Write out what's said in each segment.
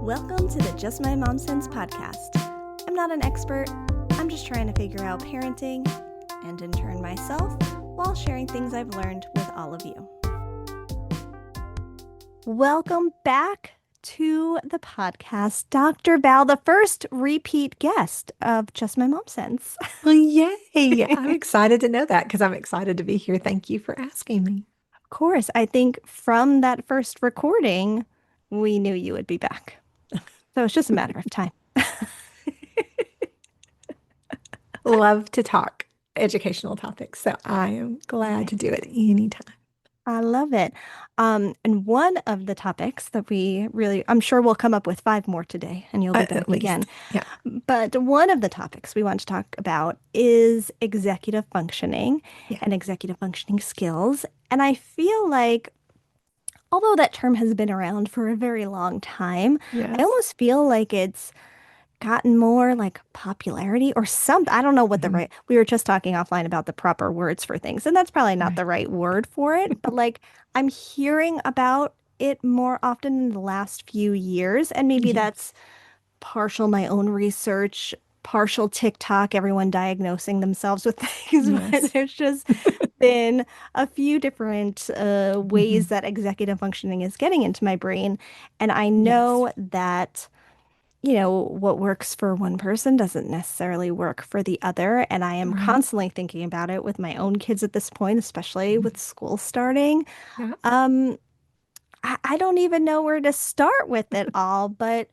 Welcome to the Just My Mom Sense podcast. I'm not an expert, I'm just trying to figure out parenting and in turn myself while sharing things I've learned with all of you. Welcome back to the podcast, Dr. Val, the first repeat guest of Just My Mom Sense. Well, yay. I'm excited to know that because I'm excited to be here. Thank you for asking me. Of course, I think from that first recording, we knew you would be back. So it's just a matter of time. Love to talk educational topics, so I am glad to do it anytime. I love it. And one of the topics that I'm sure we'll come up with 5 more today, and you'll be At back again. least, yeah. But one of the topics we want to talk about is executive functioning Yeah. and executive functioning skills. And I feel like, although that term has been around for a very long time, Yes. I almost feel like it's gotten more like popularity or something. I don't know what we were just talking offline about the proper words for things, and that's probably not the right word for it, but like I'm hearing about it more often in the last few years, and maybe Yes. that's partial my own research, partial TikTok, everyone diagnosing themselves with things, but Yes. there's just been a few different ways that executive functioning is getting into my brain, and I know that what works for one person doesn't necessarily work for the other. And I am Right. constantly thinking about it with my own kids at this point, especially with school starting. Yeah. Um, I don't even know where to start with it all, but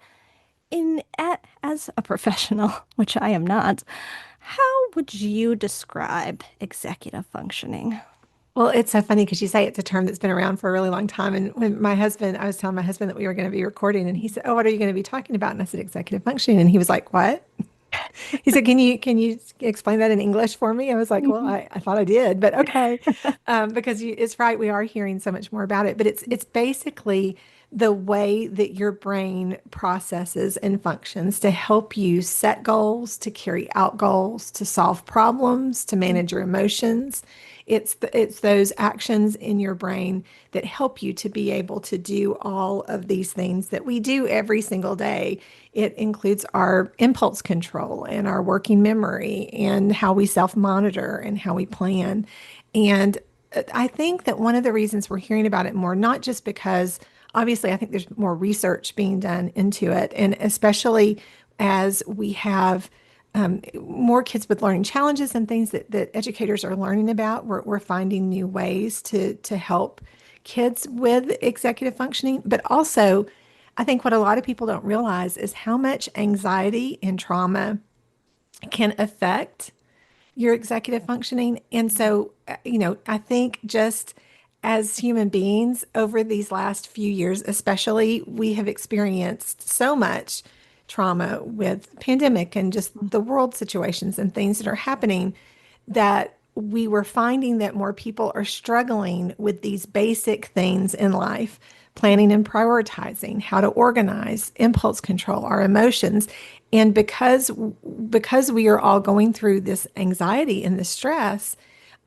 as a professional, which I am not, how would you describe executive functioning? Well, it's so funny because you say it's a term that's been around for a really long time. And when I was telling my husband that we were going to be recording, and he said, "Oh, what are you going to be talking about?" And I said, "Executive functioning." And he was like, "What?" He said, "Can you explain that in English for me?" I was like, "Well, Mhm. I thought I did, but okay," because it's right. We are hearing so much more about it, but it's basically the way that your brain processes and functions to help you set goals, to carry out goals, to solve problems, to manage your emotions. It's those actions in your brain that help you to be able to do all of these things that we do every single day. It includes our impulse control and our working memory and how we self-monitor and how we plan. And I think that one of the reasons we're hearing about it more, not just because obviously I think there's more research being done into it, and especially as we have more kids with learning challenges and things that educators are learning about. We're finding new ways to help kids with executive functioning. But also, I think what a lot of people don't realize is how much anxiety and trauma can affect your executive functioning. And so, I think just as human beings over these last few years, especially, we have experienced so much trauma with pandemic and just the world situations and things that are happening that we were finding that more people are struggling with these basic things in life, planning and prioritizing, how to organize, impulse control, our emotions. And because we are all going through this anxiety and this stress,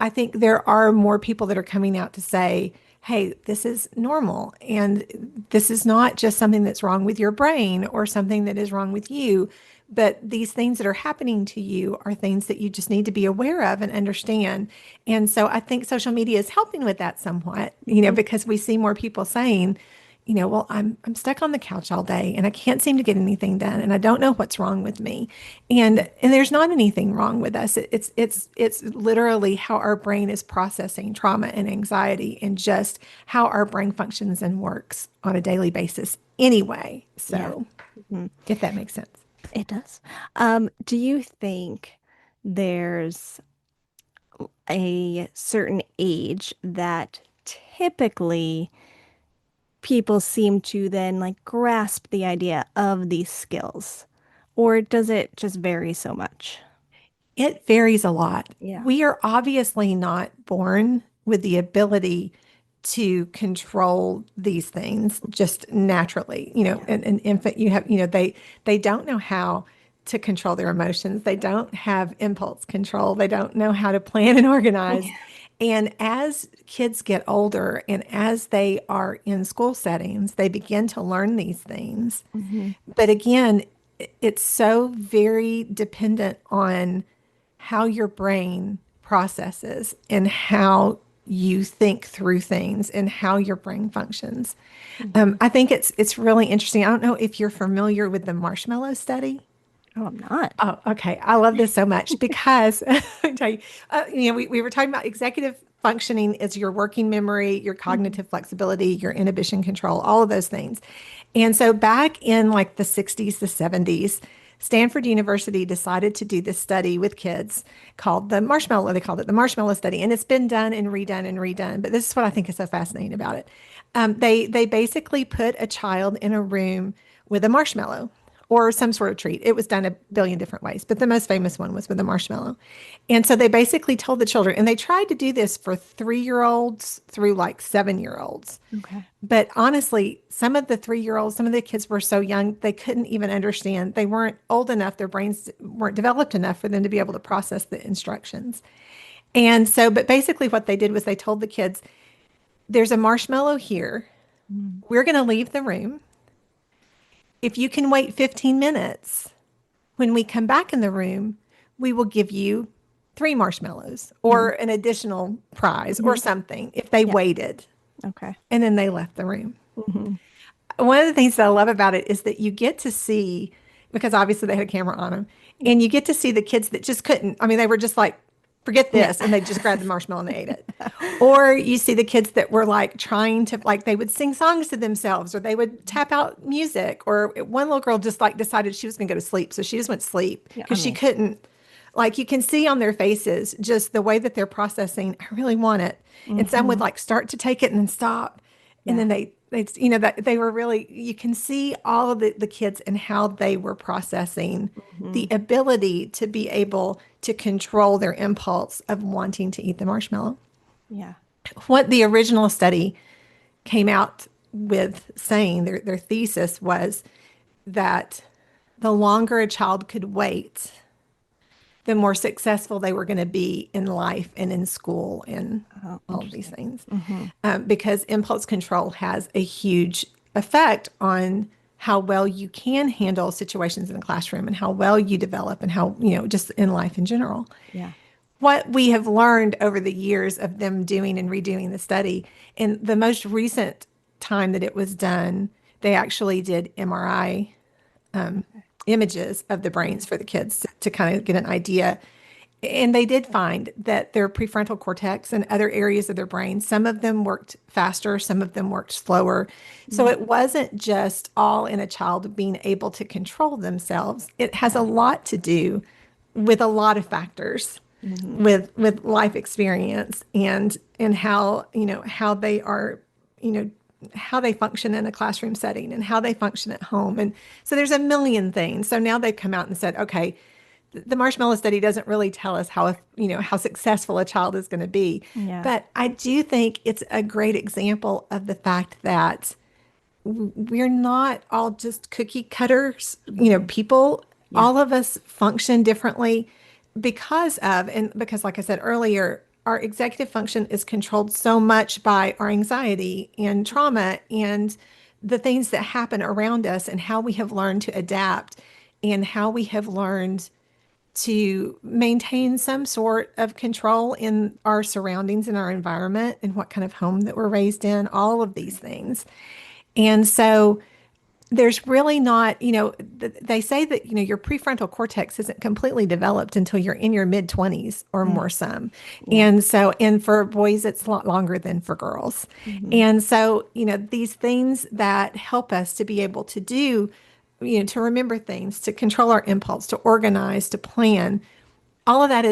I think there are more people that are coming out to say, hey, this is normal. And this is not just something that's wrong with your brain or something that is wrong with you, but these things that are happening to you are things that you just need to be aware of and understand. And so I think social media is helping with that somewhat, because we see more people saying, well, I'm stuck on the couch all day and I can't seem to get anything done and I don't know what's wrong with me. And there's not anything wrong with us. It's literally how our brain is processing trauma and anxiety and just how our brain functions and works on a daily basis anyway. So Mhm. if that makes sense. It does. Do you think there's a certain age that typically people seem to then like grasp the idea of these skills? Or does it just vary so much? It varies a lot. Yeah. We are obviously not born with the ability to control these things just naturally. Yeah. An infant, they don't know how to control their emotions. They don't have impulse control. They don't know how to plan and organize. And as kids get older and as they are in school settings, they begin to learn these things. Hmm. But again, it's so very dependent on how your brain processes and how you think through things and how your brain functions. Hmm. I think it's really interesting. I don't know if you're familiar with the marshmallow study. Oh, I'm not. Oh, okay. I love this so much because I tell you, we were talking about executive functioning is your working memory, your Mhm. cognitive flexibility, your inhibition control, all of those things. And so back in like the 60s, the 70s, Stanford University decided to do this study with kids called the marshmallow. They called it the marshmallow study. And it's been done and redone and redone. But this is what I think is so fascinating about it. They basically put a child in a room with a marshmallow or some sort of treat. It was done a billion different ways, but the most famous one was with a marshmallow. And so they basically told the children, and they tried to do this for 3-year-olds through like 7-year-olds. Okay. But honestly, some of the 3-year-olds, some of the kids were so young, they couldn't even understand. They weren't old enough, their brains weren't developed enough for them to be able to process the instructions. And so, but basically, what they did was they told the kids, there's a marshmallow here. Mm. We're going to leave the room. If you can wait 15 minutes, when we come back in the room, we will give you 3 marshmallows or Mm. an additional prize or Mhm. something if they Yeah. waited. Okay. And then they left the room. Hmm. One of the things that I love about it is that you get to see, because obviously they had a camera on them, Yeah. and you get to see the kids that just couldn't. I mean, they were just like, forget Yeah. this. And they just grabbed the marshmallow and they ate it. Or you see the kids that were like trying to, like, they would sing songs to themselves or they would tap out music. Or one little girl just like decided she was going to go to sleep. So she just went to sleep Yeah. I because she mean, couldn't. Like you can see on their faces just the way that they're processing, I really want it. And some would hmm, like start to take it and then stop. And yeah. then they that they were really, you can see all of the kids and how they were processing Hmm. the ability to be able to control their impulse of wanting to eat the marshmallow. Yeah. What the original study came out with saying, their thesis was that the longer a child could wait, the more successful they were going to be in life and in school and Oh, all of these interesting. things. Hmm. Because impulse control has a huge effect on how well you can handle situations in the classroom and how well you develop and how, just in life in general. Yeah. What we have learned over the years of them doing and redoing the study, in the most recent time that it was done, they actually did MRI Okay. images of the brains for the kids to kind of get an idea. And they did find that their prefrontal cortex and other areas of their brain, some of them worked faster, some of them worked slower. So Mm. it wasn't just all in a child being able to control themselves. It has a Yeah. lot to do with a lot of factors Hmm. with life experience and how, how they are, you know, how they function in a classroom setting and how they function at home. And so there's a million things. So now they've come out and said, okay, the marshmallow study doesn't really tell us how, how successful a child is going to be. Yeah. But I do think it's a great example of the fact that we're not all just cookie cutters, Hmm. people. Yeah. All of us function differently because like I said earlier, our executive function is controlled so much by our anxiety and trauma and the things that happen around us and how we have learned to adapt and how we have learned to maintain some sort of control in our surroundings and our environment and what kind of home that we're raised in, all of these things. And so there's really not, they say that, your prefrontal cortex isn't completely developed until you're in your mid 20s or Mm. more some. Yeah. And so, and for boys, it's a lot longer than for girls. Hmm. And so, these things that help us to be able to do, to remember things, to control our impulse, to organize, to plan, all of that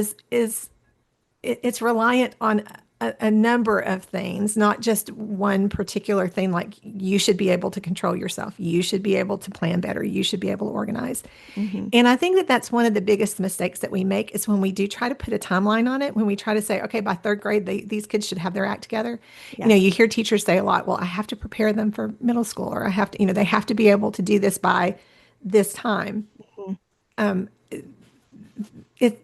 it's reliant on a number of things, not just one particular thing. Like you should be able to control yourself. You should be able to plan better. You should be able to organize. Hmm. And I think that that's one of the biggest mistakes that we make is when we do try to put a timeline on it, when we try to say, okay, by third grade, these kids should have their act together. Yeah. You hear teachers say a lot, well, I have to prepare them for middle school or I have to, they have to be able to do this by this time. Hmm.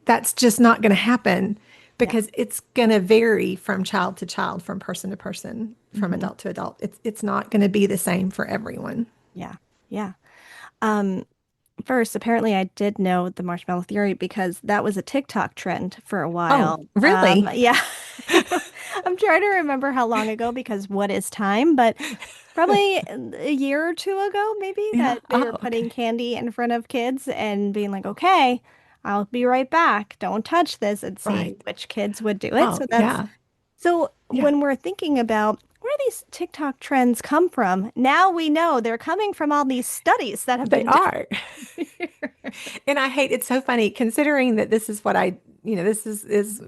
That's just not going to happen Yeah. because it's going to vary from child to child, from person to person, from Hmm. adult to adult. It's not going to be the same for everyone. Yeah. Yeah. Um, First, apparently I did know the marshmallow theory because that was a TikTok trend for a Oh, while. really? Yeah. I'm trying to remember how long ago because what is time, but probably a year or two ago, maybe, Yeah. that they were Oh, putting okay. candy in front of kids and being like, okay, I'll be right back. Don't touch this, and seeing Right. which kids would do it. Oh, So that's yeah. so Yeah. when we're thinking about where these TikTok trends come from, now we know they're coming from all these studies that have They been done. are. And I hate it's so funny considering that this is what this is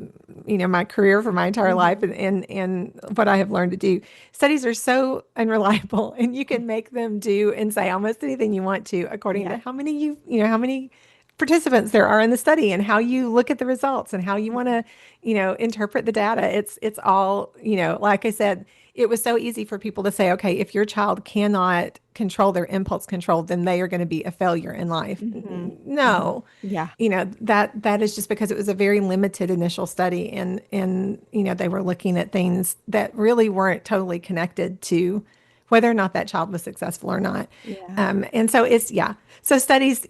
my career for my entire life, Mhm. and what I have learned to do. Studies are so unreliable, and you can make them do and say almost anything you want to according to Yeah. how many how many participants there are in the study, and how you look at the results, and how you want to, interpret the data. It's all, like I said, it was so easy for people to say, okay, if your child cannot control their impulse control, then they are going to be a failure in life. Hmm. Hmm. No, Yeah. that is just because it was a very limited initial study, and they were looking at things that really weren't totally connected to whether or not that child was successful or not. Yeah. And so it's, yeah. So studies,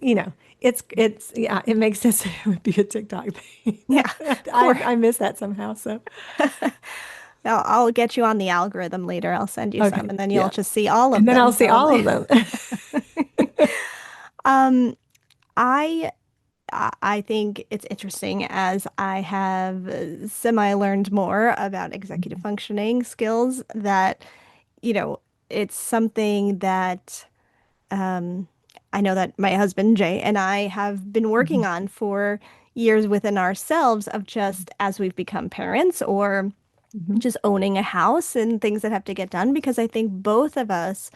it's yeah, it makes sense that it would be a TikTok thing. Yeah. I Poor. I miss that somehow. So I'll get you on the algorithm later. I'll send you some, okay, and then you'll yeah. just see all And of then I'll them see all of probably. them. Um, I I think it's interesting as I have semi learned more about executive functioning skills that, you know, it's something that um, I know that my husband Jay and I have been working Mhm. on for years within ourselves of just as we've become parents or Mhm. just owning a house and things that have to get done because I think both of us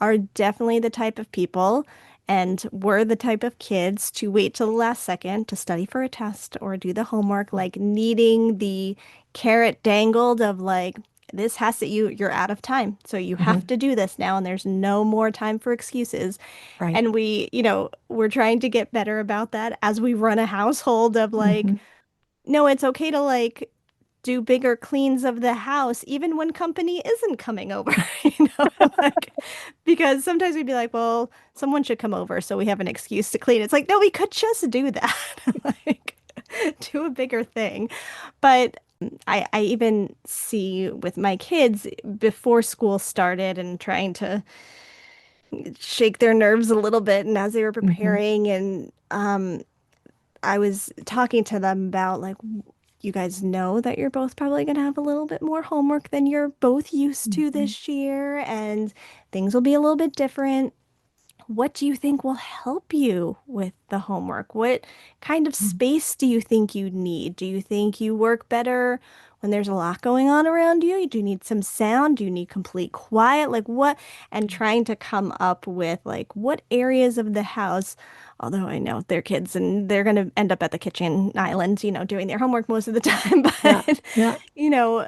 are definitely the type of people and we're the type of kids to wait till the last second to study for a test or do the homework, like needing the carrot dangled of like, this has to, you're out of time. So you have Mhm. to do this now, and there's no more time for excuses. Right. And we're trying to get better about that as we run a household of like, Mhm. no, it's okay to like do bigger cleans of the house even when company isn't coming over, like because sometimes we'd be like, well, someone should come over so we have an excuse to clean. It's like, no, we could just do that. Like do a bigger thing. But I even see with my kids before school started and trying to shake their nerves a little bit and as they were Mhm. preparing and I was talking to them about like you guys know that you're both probably going to have a little bit more homework than you're both used to Mhm. this year, and things will be a little bit different. What do you think will help you with the homework? What kind of Mhm. space do you think you need? Do you think you work better when there's a lot going on around you? Do you need some sound? Do you need complete quiet? Like what? And trying to come up with like what areas of the house, although I know they're kids and they're going to end up at the kitchen island, doing their homework most of the time. Yeah. But, Yeah.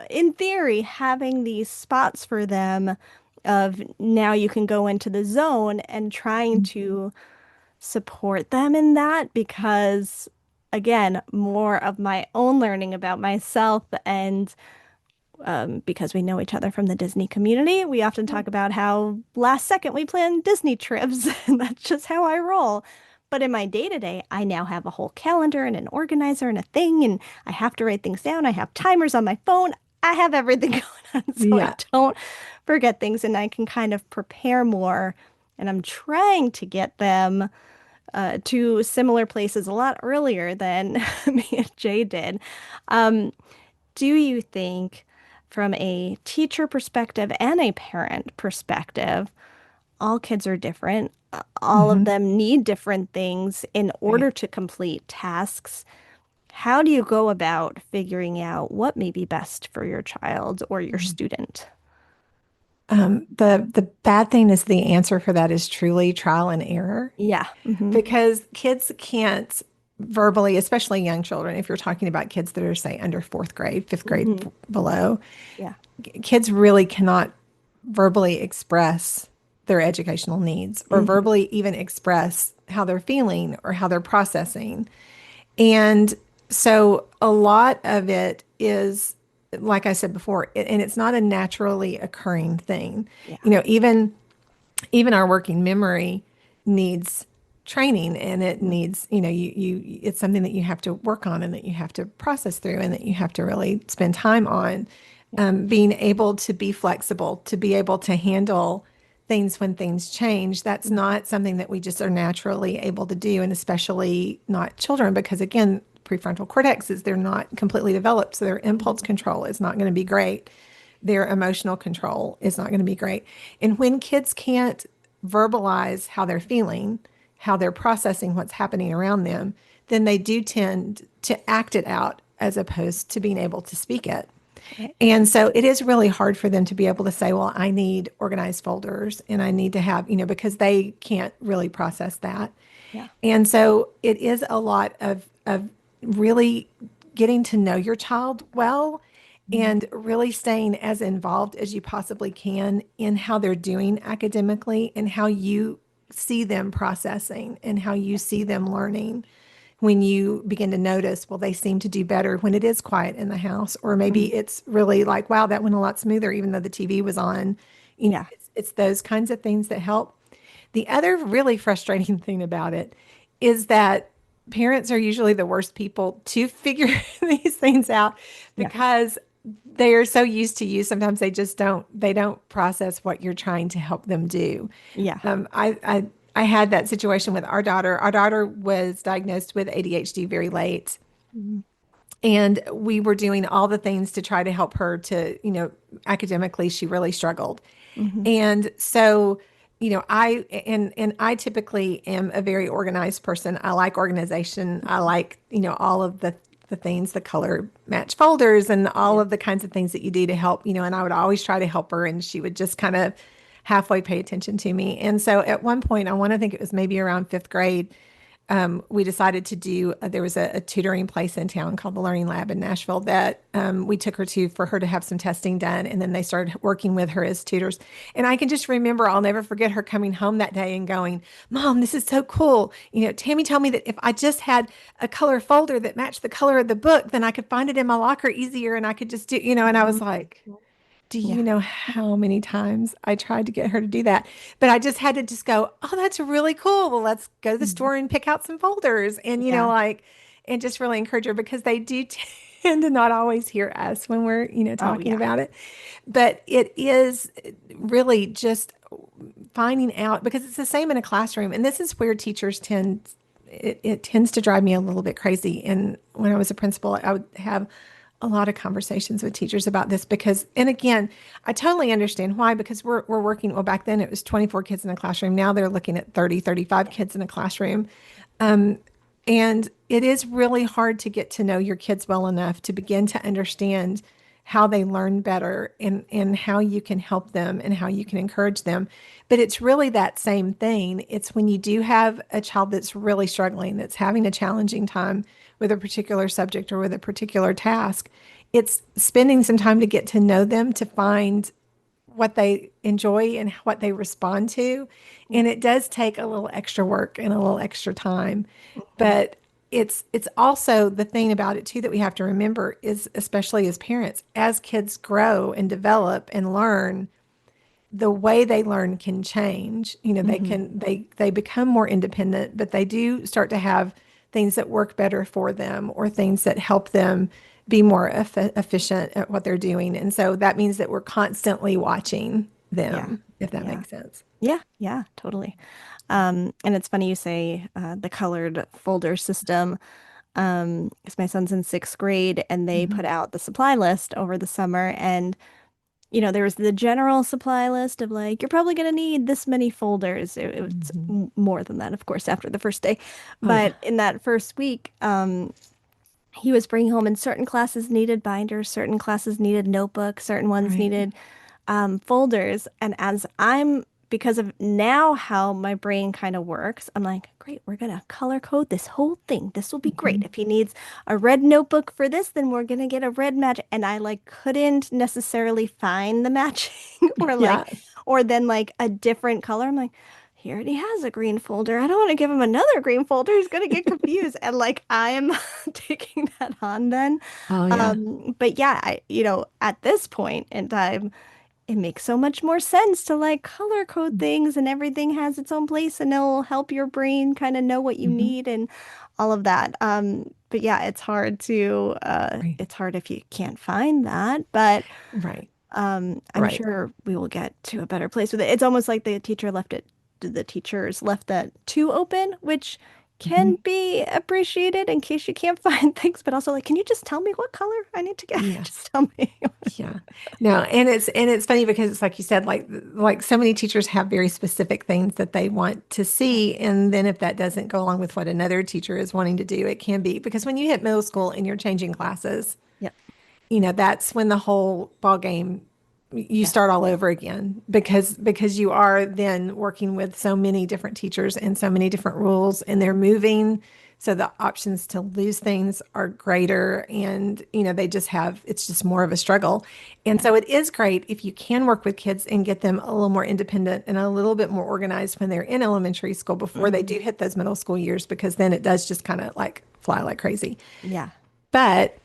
in theory, having these spots for them of now you can go into the zone and trying Mhm. to support them in that because again, more of my own learning about myself and because we know each other from the Disney community, we often Yeah. talk about how last second we plan Disney trips and that's just how I roll. But in my day to day, I now have a whole calendar and an organizer and a thing, and I have to write things down. I have timers on my phone. I have everything going on so I Yeah. don't forget things and I can kind of prepare more. And I'm trying to get them to similar places a lot earlier than me and Jay did. Um, do you think, from a teacher perspective and a parent perspective, all kids are different? All of Mhm. them need different things in Right. order to complete tasks. How do you go about figuring out what may be best for your child or your Mhm. student? The bad thing is the answer for that is truly trial and error, Yeah. Hmm. because kids can't verbally, especially young children, if you're talking about kids that are, say, under fourth grade, fifth grade Hmm. below, Yeah. kids really cannot verbally express their educational needs or Hmm. verbally even express how they're feeling or how they're processing. And So a lot of it is, like I said before, and it's not a naturally occurring thing. Yeah. You know, even our working memory needs training, and it Mm. needs, it's something that you have to work on and that you have to process through and that you have to really spend time on. Yeah. Being able to be flexible, to be able to handle things when things change, that's Mhm. not something that we just are naturally able to do, and especially not children, because again, prefrontal cortexes, they're not completely developed, so their impulse Mhm. control is not going to be great. Their emotional control is not going to be great. And when kids can't verbalize how they're feeling, how they're processing what's happening around them, then they do tend to act it out as opposed to being able to speak it. Right. And so it is really hard for them to be able to say, well, I need organized folders and I need to have, because they can't really process that. Yeah. And so it is a lot of really getting to know your child well Mhm. and really staying as involved as you possibly can in how they're doing academically and how you see them processing and how you see them learning when you begin to notice, well, they seem to do better when it is quiet in the house, or maybe Mhm. it's really like, wow, that went a lot smoother, even though the TV was on. Yeah. It's those kinds of things that help. The other really frustrating thing about it is that parents are usually the worst people to figure these things out Yeah. because they are so used to you. Sometimes they don't process what you're trying to help them do. Yeah. I had that situation with our daughter. Our daughter was diagnosed with ADHD very late, Mhm. and we were doing all the things to try to help her to, academically, she really struggled. Mhm. And so, and I typically am a very organized person. I like organization. I like, all of the things, the color match folders and all Yeah. of the kinds of things that you do to help, and I would always try to help her and she would just kind of halfway pay attention to me. And so at one point, I want to think it was maybe around fifth grade, we decided to do, there was a tutoring place in town called the Learning Lab in Nashville that we took her to for her to have some testing done. And then they started working with her as tutors. And I can just remember, I'll never forget her coming home that day and going, Mom, this is so cool. Tammy told me that if I just had a color folder that matched the color of the book, then I could find it in my locker easier and I could just do, and I Mhm. was like, do you Yeah. know how many times I tried to get her to do that? But I just had to just go, oh, that's really cool. Well, let's go to the Mhm. store and pick out some folders and, Yeah. and just really encourage her because they do tend to not always hear us when we're, Oh, talking yeah. about it. But it is really just finding out because it's the same in a classroom. And this is where teachers it tends to drive me a little bit crazy. And when I was a principal, I would have a lot of conversations with teachers about this because, and again, I totally understand why, because we're working, well, back then it was 24 kids in a classroom. Now they're looking at 30, 35 Yeah. kids in a classroom. And it is really hard to get to know your kids well enough to begin to understand how they learn better and how you can help them and how you can encourage them. But it's really that same thing. It's when you do have a child that's really struggling, that's having a challenging time with a particular subject or with a particular task, it's spending some time to get to know them to find what they enjoy and what they respond to. Yeah. And it does take a little extra work and a little extra time. Mhm. But it's also the thing about it too that we have to remember is especially as parents, as kids grow and develop and learn, the way they learn can change. Mhm. They become more independent, but they do start to have things that work better for them or things that help them be more efficient at what they're doing. And so that means that we're constantly watching Yeah. them, if that Yeah. makes sense. Yeah. Yeah. Totally. And it's funny you say the colored folder system. 'Cause my son's in sixth grade and they Hmm. put out the supply list over the summer. And, there was the general supply list of like, you're probably going to need this many folders. It was Hmm. more than that, of course, after the first day. Oh yeah. But in that first week, he was bringing home, and certain classes needed binders, certain classes needed notebooks, certain ones Right. needed folders. And because of now how my brain kind of works, I'm like, great, we're gonna color code this whole thing. This will be great. Hmm. If he needs a red notebook for this, then we're gonna get a red match. And I like couldn't necessarily find the matching or Yeah. or then like a different color. I'm like, he already has a green folder. I don't want to give him another green folder. He's going to get confused. And like I'm taking that on then. Oh, yeah. But yeah, at this point in time, it makes so much more sense to like color code things and everything has its own place and it'll help your brain kind of know what you Hmm. need and all of that. But yeah, Right. it's hard if you can't find that, but Right. I'm Right. sure we will get to a better place with it. It's almost like the teachers left that too open, which can Hmm. be appreciated in case you can't find things, but also like, can you just tell me what color I need to get? Yes. Just tell me. Yeah. No, and it's funny because it's like you said, like so many teachers have very specific things that they want to Yeah. see. And then if that doesn't go along with what another teacher is wanting to do, it can be because when you hit middle school and you're changing classes, Yep. that's when the whole ball game you Yeah. start all over again because you are then working with so many different teachers and so many different rules and they're moving, so the options to lose things are greater, and they just have, it's just more of a struggle. And Yeah. so it is great if you can work with kids and get them a little more independent and a little bit more organized when they're in elementary school before they Hmm. do hit those middle school years, because then it does just kind of like fly like crazy. Yeah. But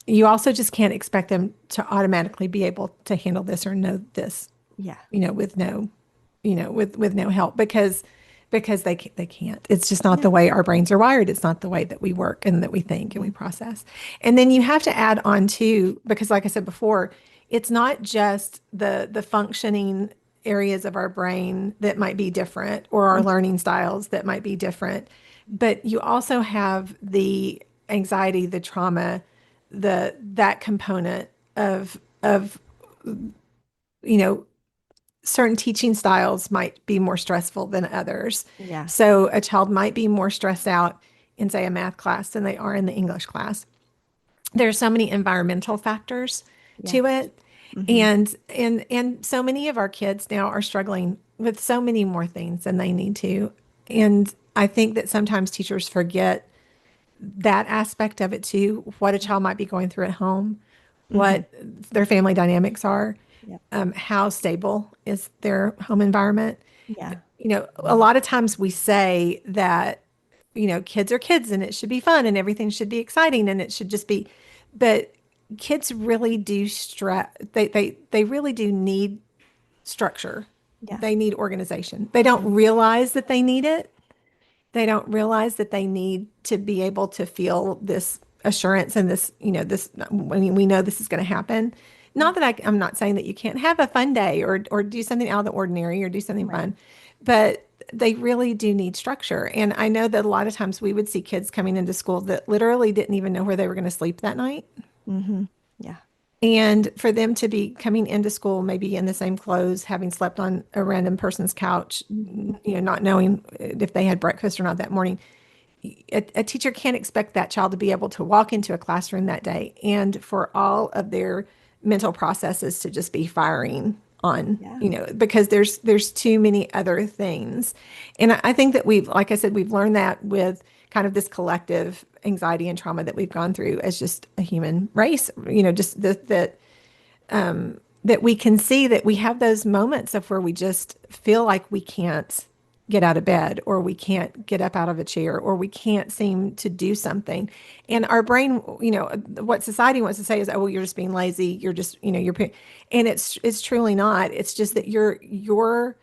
you also just can't expect them to automatically be able to handle this or know this, Yeah. with no, with no help, because they can't. It's just not Yeah. the way our brains are wired. It's not the way that we work and that we think and we Hmm. process. And then you have to add on too, because like I said before, it's not just the functioning areas of our brain that might be different or our Hmm. learning styles that might be different, but you also have the anxiety, the trauma, that component of you know certain teaching styles might be more stressful than others. Yeah. So a child might be more stressed out in, say, a math class than they are in the English class. There's so many environmental factors Yeah. to it. Hmm. And so many of our kids now are struggling with so many more things than they need to. And I think that sometimes teachers forget that aspect of it too, what a child might be going through at home, Hmm. what their family dynamics are, Yep. how stable is their home environment. Yeah. A lot of times we say that, kids are kids and it should be fun and everything should be exciting and it should just be, but kids really do they really do need structure. Yeah. They need organization. They don't realize that they need it. They don't realize that they need to be able to feel this assurance and this, this, when we know this is going to happen. Yeah. Not that I'm not saying that you can't have a fun day or do something out of the ordinary or do something Right. fun, but they really do need structure. And I know that a lot of times we would see kids coming into school that literally didn't even know where they were going to sleep that night. Hmm. Yeah. And for them to be coming into school, maybe in the same clothes, having slept on a random person's couch, not knowing if they had breakfast or not that morning, a teacher can't expect that child to be able to walk into a classroom that day and for all of their mental processes to just be firing on, Yeah. because there's too many other things. And I think that like I said, we've learned that with kind of this collective anxiety and trauma that we've gone through as just a human race, just that we can see that we have those moments of where we just feel like we can't get out of bed or we can't get up out of a chair or we can't seem to do something. And our brain, what society wants to say is, oh, well, you're just being lazy. You're just, and it's truly not. It's just that your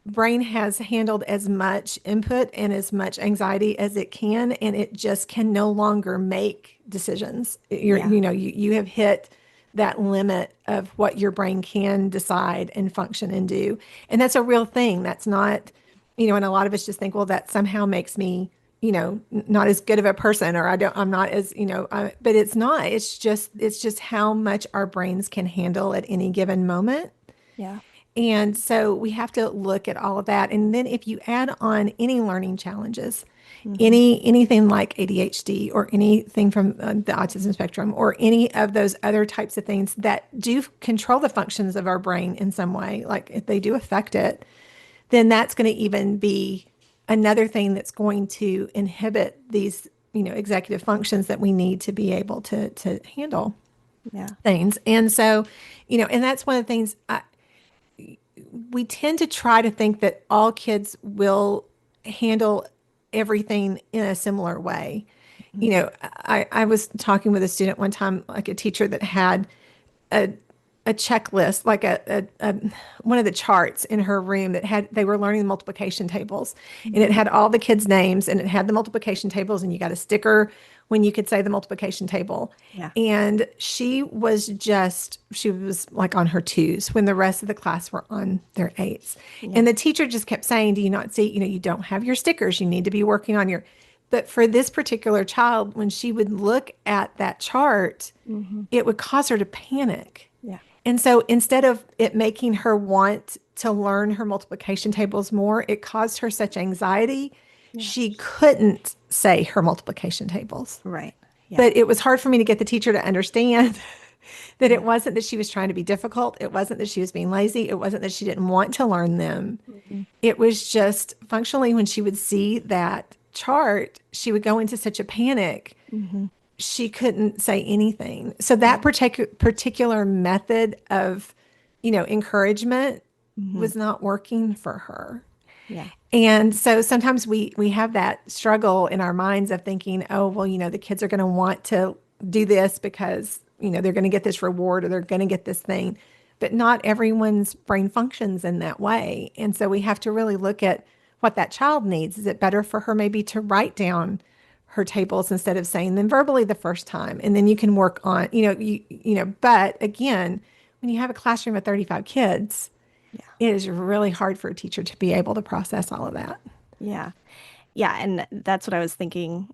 brain has handled as much input and as much anxiety as it can, and it just can no longer make decisions. Yeah. You have hit that limit of what your brain can decide and function and do. And that's a real thing. That's not, and a lot of us just think, well, that somehow makes me, not as good of a person, or I'm not as, but it's not. It's just how much our brains can handle at any given moment. Yeah. And so we have to look at all of that. And then if you add on any learning challenges, Hmm. anything like ADHD or anything from the autism spectrum or any of those other types of things that do control the functions of our brain in some way, like if they do affect it, then that's going to even be another thing that's going to inhibit these, executive functions that we need to be able to handle Yeah. things. And so, and that's one of the things we tend to try to think that all kids will handle everything in a similar way. You know, I was talking with a student one time, like a teacher that had a a checklist, like one of the charts in her room that had they were learning the multiplication tables, and it Mhm. had all the kids' names and it had the multiplication tables, and you got a sticker when you could say the multiplication table. Yeah. And she was like on her twos when the rest of the class were on their eights. Yeah. And the teacher just kept saying, "Do you not see, you don't have your stickers. You need to be working on your." But for this particular child, when she would look at that chart, Hmm. it would cause her to panic. Yeah. And so instead of it making her want to learn her multiplication tables more, it caused her such anxiety. Yeah. She couldn't say her multiplication tables. Right. Yeah. But it was hard for me to get the teacher to understand that it Yeah. wasn't that she was trying to be difficult. It wasn't that she was being lazy. It wasn't that she didn't want to learn them. Mhm. It was just functionally when she would see that chart, she would go into such a panic Mhm. she couldn't say anything. So that Yeah. particular method of, encouragement Mhm. was not working for her. Yeah. And so sometimes we have that struggle in our minds of thinking, oh, well, the kids are going to want to do this because, they're going to get this reward or they're going to get this thing. But not everyone's brain functions in that way. And so we have to really look at what that child needs. Is it better for her maybe to write down her tables instead of saying them verbally the first time? And then you can work on, but again, when you have a classroom of 35 kids, Yeah. it is really hard for a teacher to be able to process all of that. Yeah. Yeah. And that's what I was thinking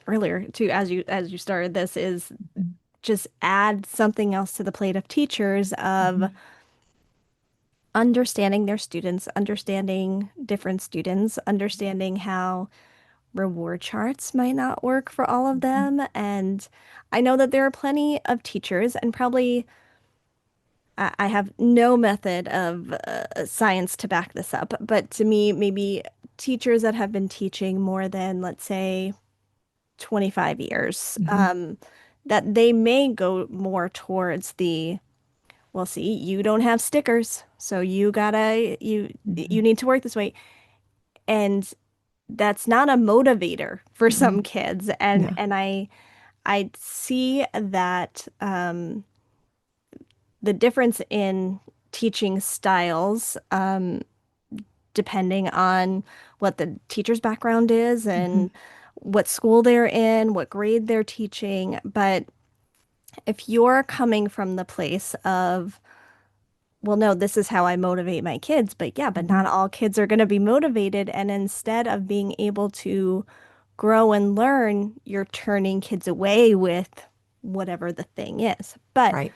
earlier too, as you started this, is just add something else to the plate of teachers of Mhm. understanding their students, understanding different students, understanding how reward charts might not work for all of them. And I know that there are plenty of teachers, and probably I have no method of science to back this up, but to me, maybe teachers that have been teaching more than, let's say, 25 years, Mhm. that they may go more towards the, well, see, you don't have stickers, so you Mhm. need to work this way. And that's not a motivator for some Mhm. kids. And Yeah. I see that the difference in teaching styles, depending on what the teacher's background is Mhm. and what school they're in, what grade they're teaching. But if you're coming from the place of, well, no, this is how I motivate my kids, but yeah, but not Mhm. all kids are going to be motivated. And instead of being able to grow and learn, you're turning kids away with whatever the thing is. But, Right.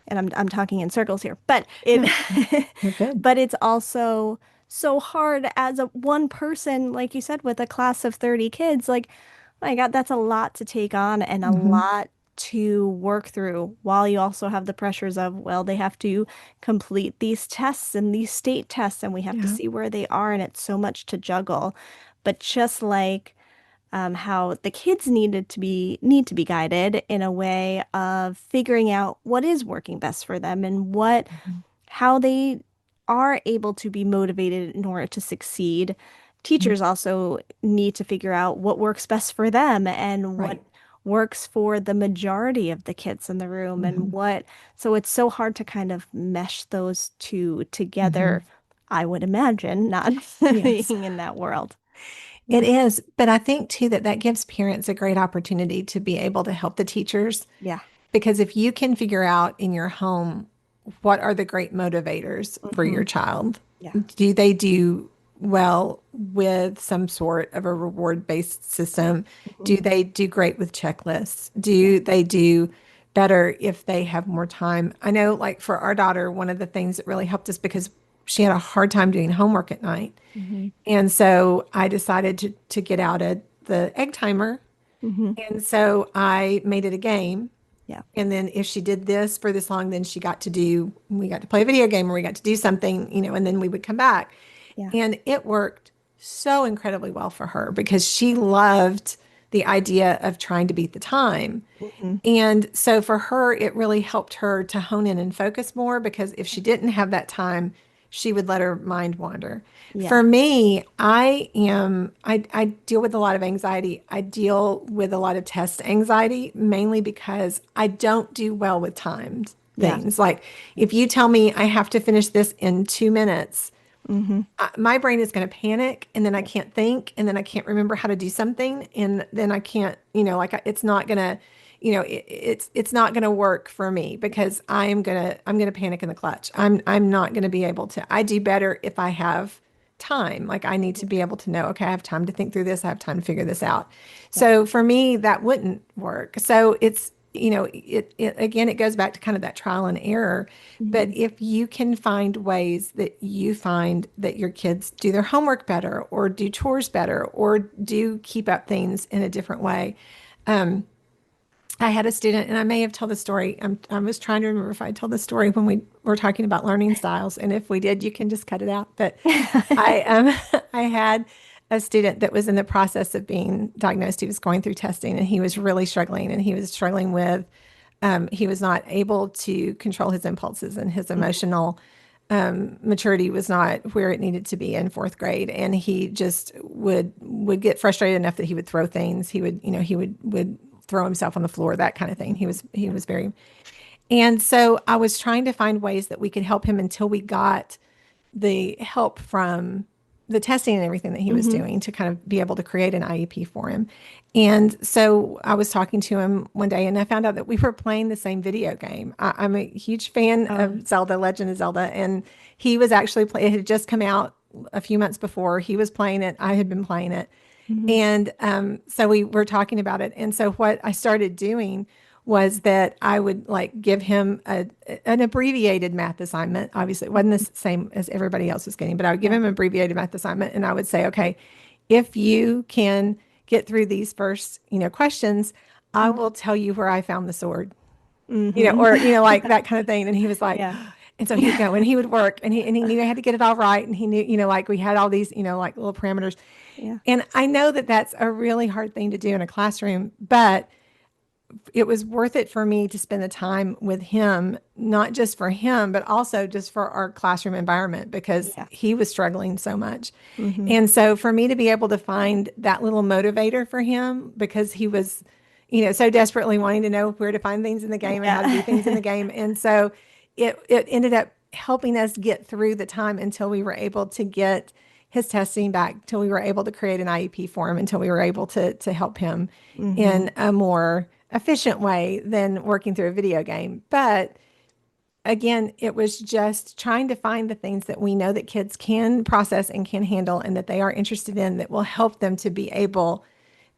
and I'm talking in circles here, but No, you're good. but it's also so hard as a one person, like you said, with a class of 30 kids. Like, my God, that's a lot to take on and a Mhm. lot to work through, while you also have the pressures of, well, they have to complete these tests and these state tests, and we have to Yeah. see where they are, and it's so much to juggle. But just like how the kids need to be guided in a way of figuring out what is working best for them and what Mhm. how they are able to be motivated in order to succeed. Mhm. Teachers also need to figure out what works best for them and what Right. works for the majority of the kids in the room, and Mhm. what, so it's so hard to kind of mesh those two together, Mhm. I would imagine, not Yes. being in that world. It Yeah. is, but I think too that that gives parents a great opportunity to be able to help the teachers Yeah. because if you can figure out in your home what are the great motivators for Hmm. your child, Yeah. do they do well with some sort of a reward-based system? Hmm. Do they do great with checklists? Yeah. Do they do better if they have more time? I know, like for our daughter, one of the things that really helped us because she had a hard time doing homework at night. Hmm. And so I decided to get out the egg timer. Hmm. And so I made it a game. Yeah. And then if she did this for this long, then we got to play a video game or we got to do something, and then we would come back. Yeah. And it worked so incredibly well for her because she loved the idea of trying to beat the time. Hmm. And so for her, it really helped her to hone in and focus more because if she didn't have that time, she would let her mind wander. For Yeah. me, I deal with a lot of anxiety. I deal with a lot of test anxiety, mainly because I don't do well with timed Yeah. things. Like if you tell me I have to finish this in 2 minutes, Hmm. my brain is going to panic and then I can't think and then I can't remember how to do something and then I can't, it's not going to, it's not going to work for me because I'm going to panic in the clutch. I'm not going to be able to. I do better if I have time. Like I need to be able to know, okay, I have time to think through this. I have time to figure this out. Yeah. So for me, that wouldn't work. So it's, it again, it goes back to kind of that trial and error. But Hmm. if you can find ways that you find that your kids do their homework better or do chores better or do keep up things in a different way. I had a student, and I may have told the story. I was trying to remember if I told the story when we were talking about learning styles, and if we did, you can just cut it out. But I I had a student that was in the process of being diagnosed. He was going through testing, and he was really struggling, and he was struggling with he was not able to control his impulses, and his emotional maturity was not where it needed to be in fourth grade. And he just would get frustrated enough that he would throw things. He would, he would throw himself on the floor, that kind of thing. He was very, and so I was trying to find ways that we could help him until we got the help from the testing and everything that he was Hmm. doing to kind of be able to create an IEP for him. And so I was talking to him one day and I found out that we were playing the same video game. I'm a huge fan Oh. of Zelda, Legend of Zelda, and he was actually it had just come out a few months before. He was playing it. I had been playing it. Hmm. And so we were talking about it. And so what I started doing was that I would like give him an abbreviated math assignment. Obviously, it wasn't the same as everybody else was getting, but I would give Yeah. him an abbreviated math assignment and I would say, okay, if you can get through these first, questions, I will tell you where I found the sword, Hmm. or, like that kind of thing. And he was like, Yeah. and so he would go and he would work and he knew I had to get it all right. And he knew, like we had all these, like little parameters. Yeah. And I know that that's a really hard thing to do in a classroom, but it was worth it for me to spend the time with him, not just for him, but also just for our classroom environment because Yeah. he was struggling so much. Hmm. And so for me to be able to find that little motivator for him because he was, so desperately wanting to know where to find things in the game and how to do things in Yeah. the game. And so it ended up helping us get through the time until we were able to get his testing back, till we were able to create an IEP for him, until we were able to help him Hmm. in a more efficient way than working through a video game. But again, it was just trying to find the things that we know that kids can process and can handle and that they are interested in that will help them to be able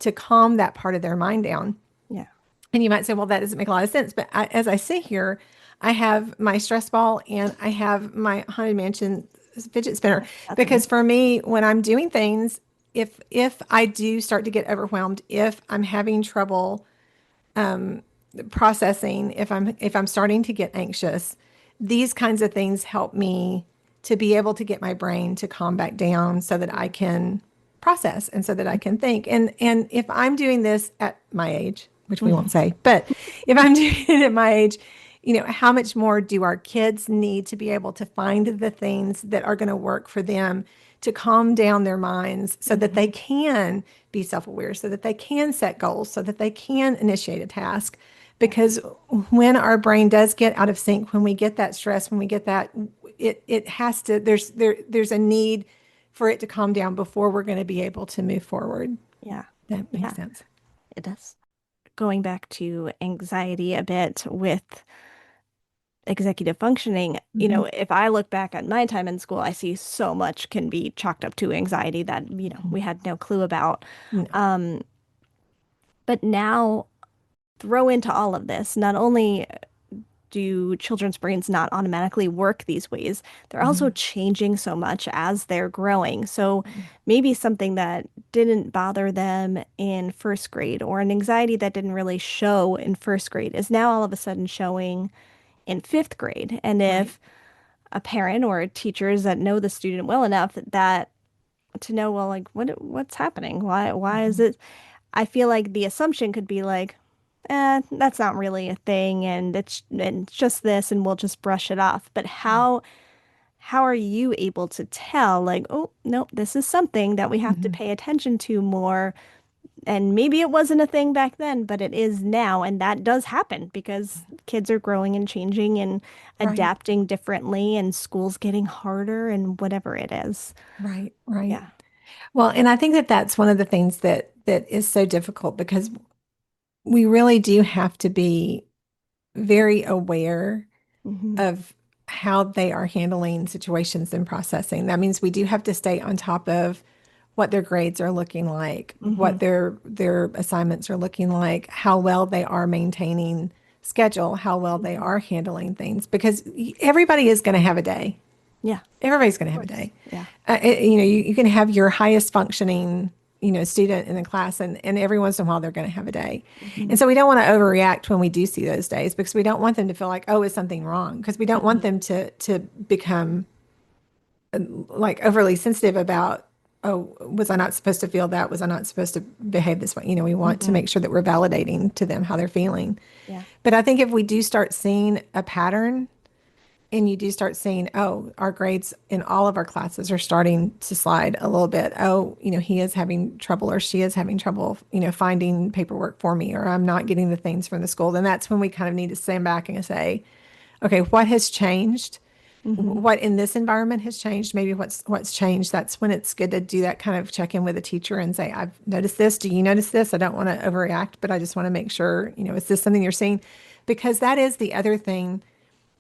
to calm that part of their mind down. Yeah. And you might say, well, that doesn't make a lot of sense. But as I sit here, I have my stress ball and I have my Haunted Mansion fidget spinner That's because amazing. for me, when I'm doing things, if I do start to get overwhelmed, if I'm having trouble processing, if I'm starting to get anxious, these kinds of things help me to be able to get my brain to calm back down so that I can process and so that I can think. And if I'm doing this at my age, which we won't Mhm. say, but if I'm doing it at my age, how much more do our kids need to be able to find the things that are going to work for them to calm down their minds so that they Mhm. can be self-aware, so that they can set goals, so that they can initiate a task. Yeah. Because when our brain does get out of sync, when we get that stress, when we get that, it has to, there's a need for it to calm down before we're going to be able to move forward. Yeah. That makes Yeah. sense. It does. Going back to anxiety a bit with executive functioning, Hmm. if I look back at my time in school, I see so much can be chalked up to anxiety that, we had no clue about. No. Um, but now throw into all of this, not only do children's brains not automatically work these ways, they're also Mhm. changing so much as they're growing. So maybe something that didn't bother them in first grade or an anxiety that didn't really show in first grade is now all of a sudden showing in fifth grade. And Right. if a parent or teachers that know the student well enough that to know, well, like what's happening? Why is Mhm. it? I feel like the assumption could be like, that's not really a thing, and it's just this, and we'll just brush it off. But how are you able to tell, like, oh, nope, this is something that we have to Mhm. pay attention to more? And maybe it wasn't a thing back then, but it is now. And that does happen because kids are growing and changing and Right, adapting differently, and school's getting harder and whatever it is. right, right. Yeah. Well, and I think that that's one of the things that is so difficult because we really do have to be very aware Hmm. of how they are handling situations and processing. That means we do have to stay on top of what their grades are looking like, Hmm. what their assignments are looking like, how well they are maintaining schedule, how well they Hmm. are handling things, because everybody is going to have a day. Yeah, Everybody's going to of have a course. day. Yeah. You can have your highest functioning, student in the class, and every once in a while they're going to have a day. Hmm. And so we don't want to overreact when we do see those days because we don't want them to feel like, oh, is something wrong? Because we don't want Hmm. them to become like overly sensitive about, oh, was I not supposed to feel that? Was I not supposed to behave this way? We want to Hmm. make sure that we're validating to them how they're feeling. Yeah. But I think if we do start seeing a pattern and you do start seeing, oh, our grades in all of our classes are starting to slide a little bit. Oh, he is having trouble or she is having trouble, finding paperwork for me, or I'm not getting the things from the school. Then that's when we kind of need to stand back and say, okay, what has changed? Hmm. What in this environment has changed? Maybe what's changed. That's when it's good to do that kind of check in with a teacher and say, I've noticed this. Do you notice this? I don't want to overreact, but I just want to make sure, is this something you're seeing? Because that is the other thing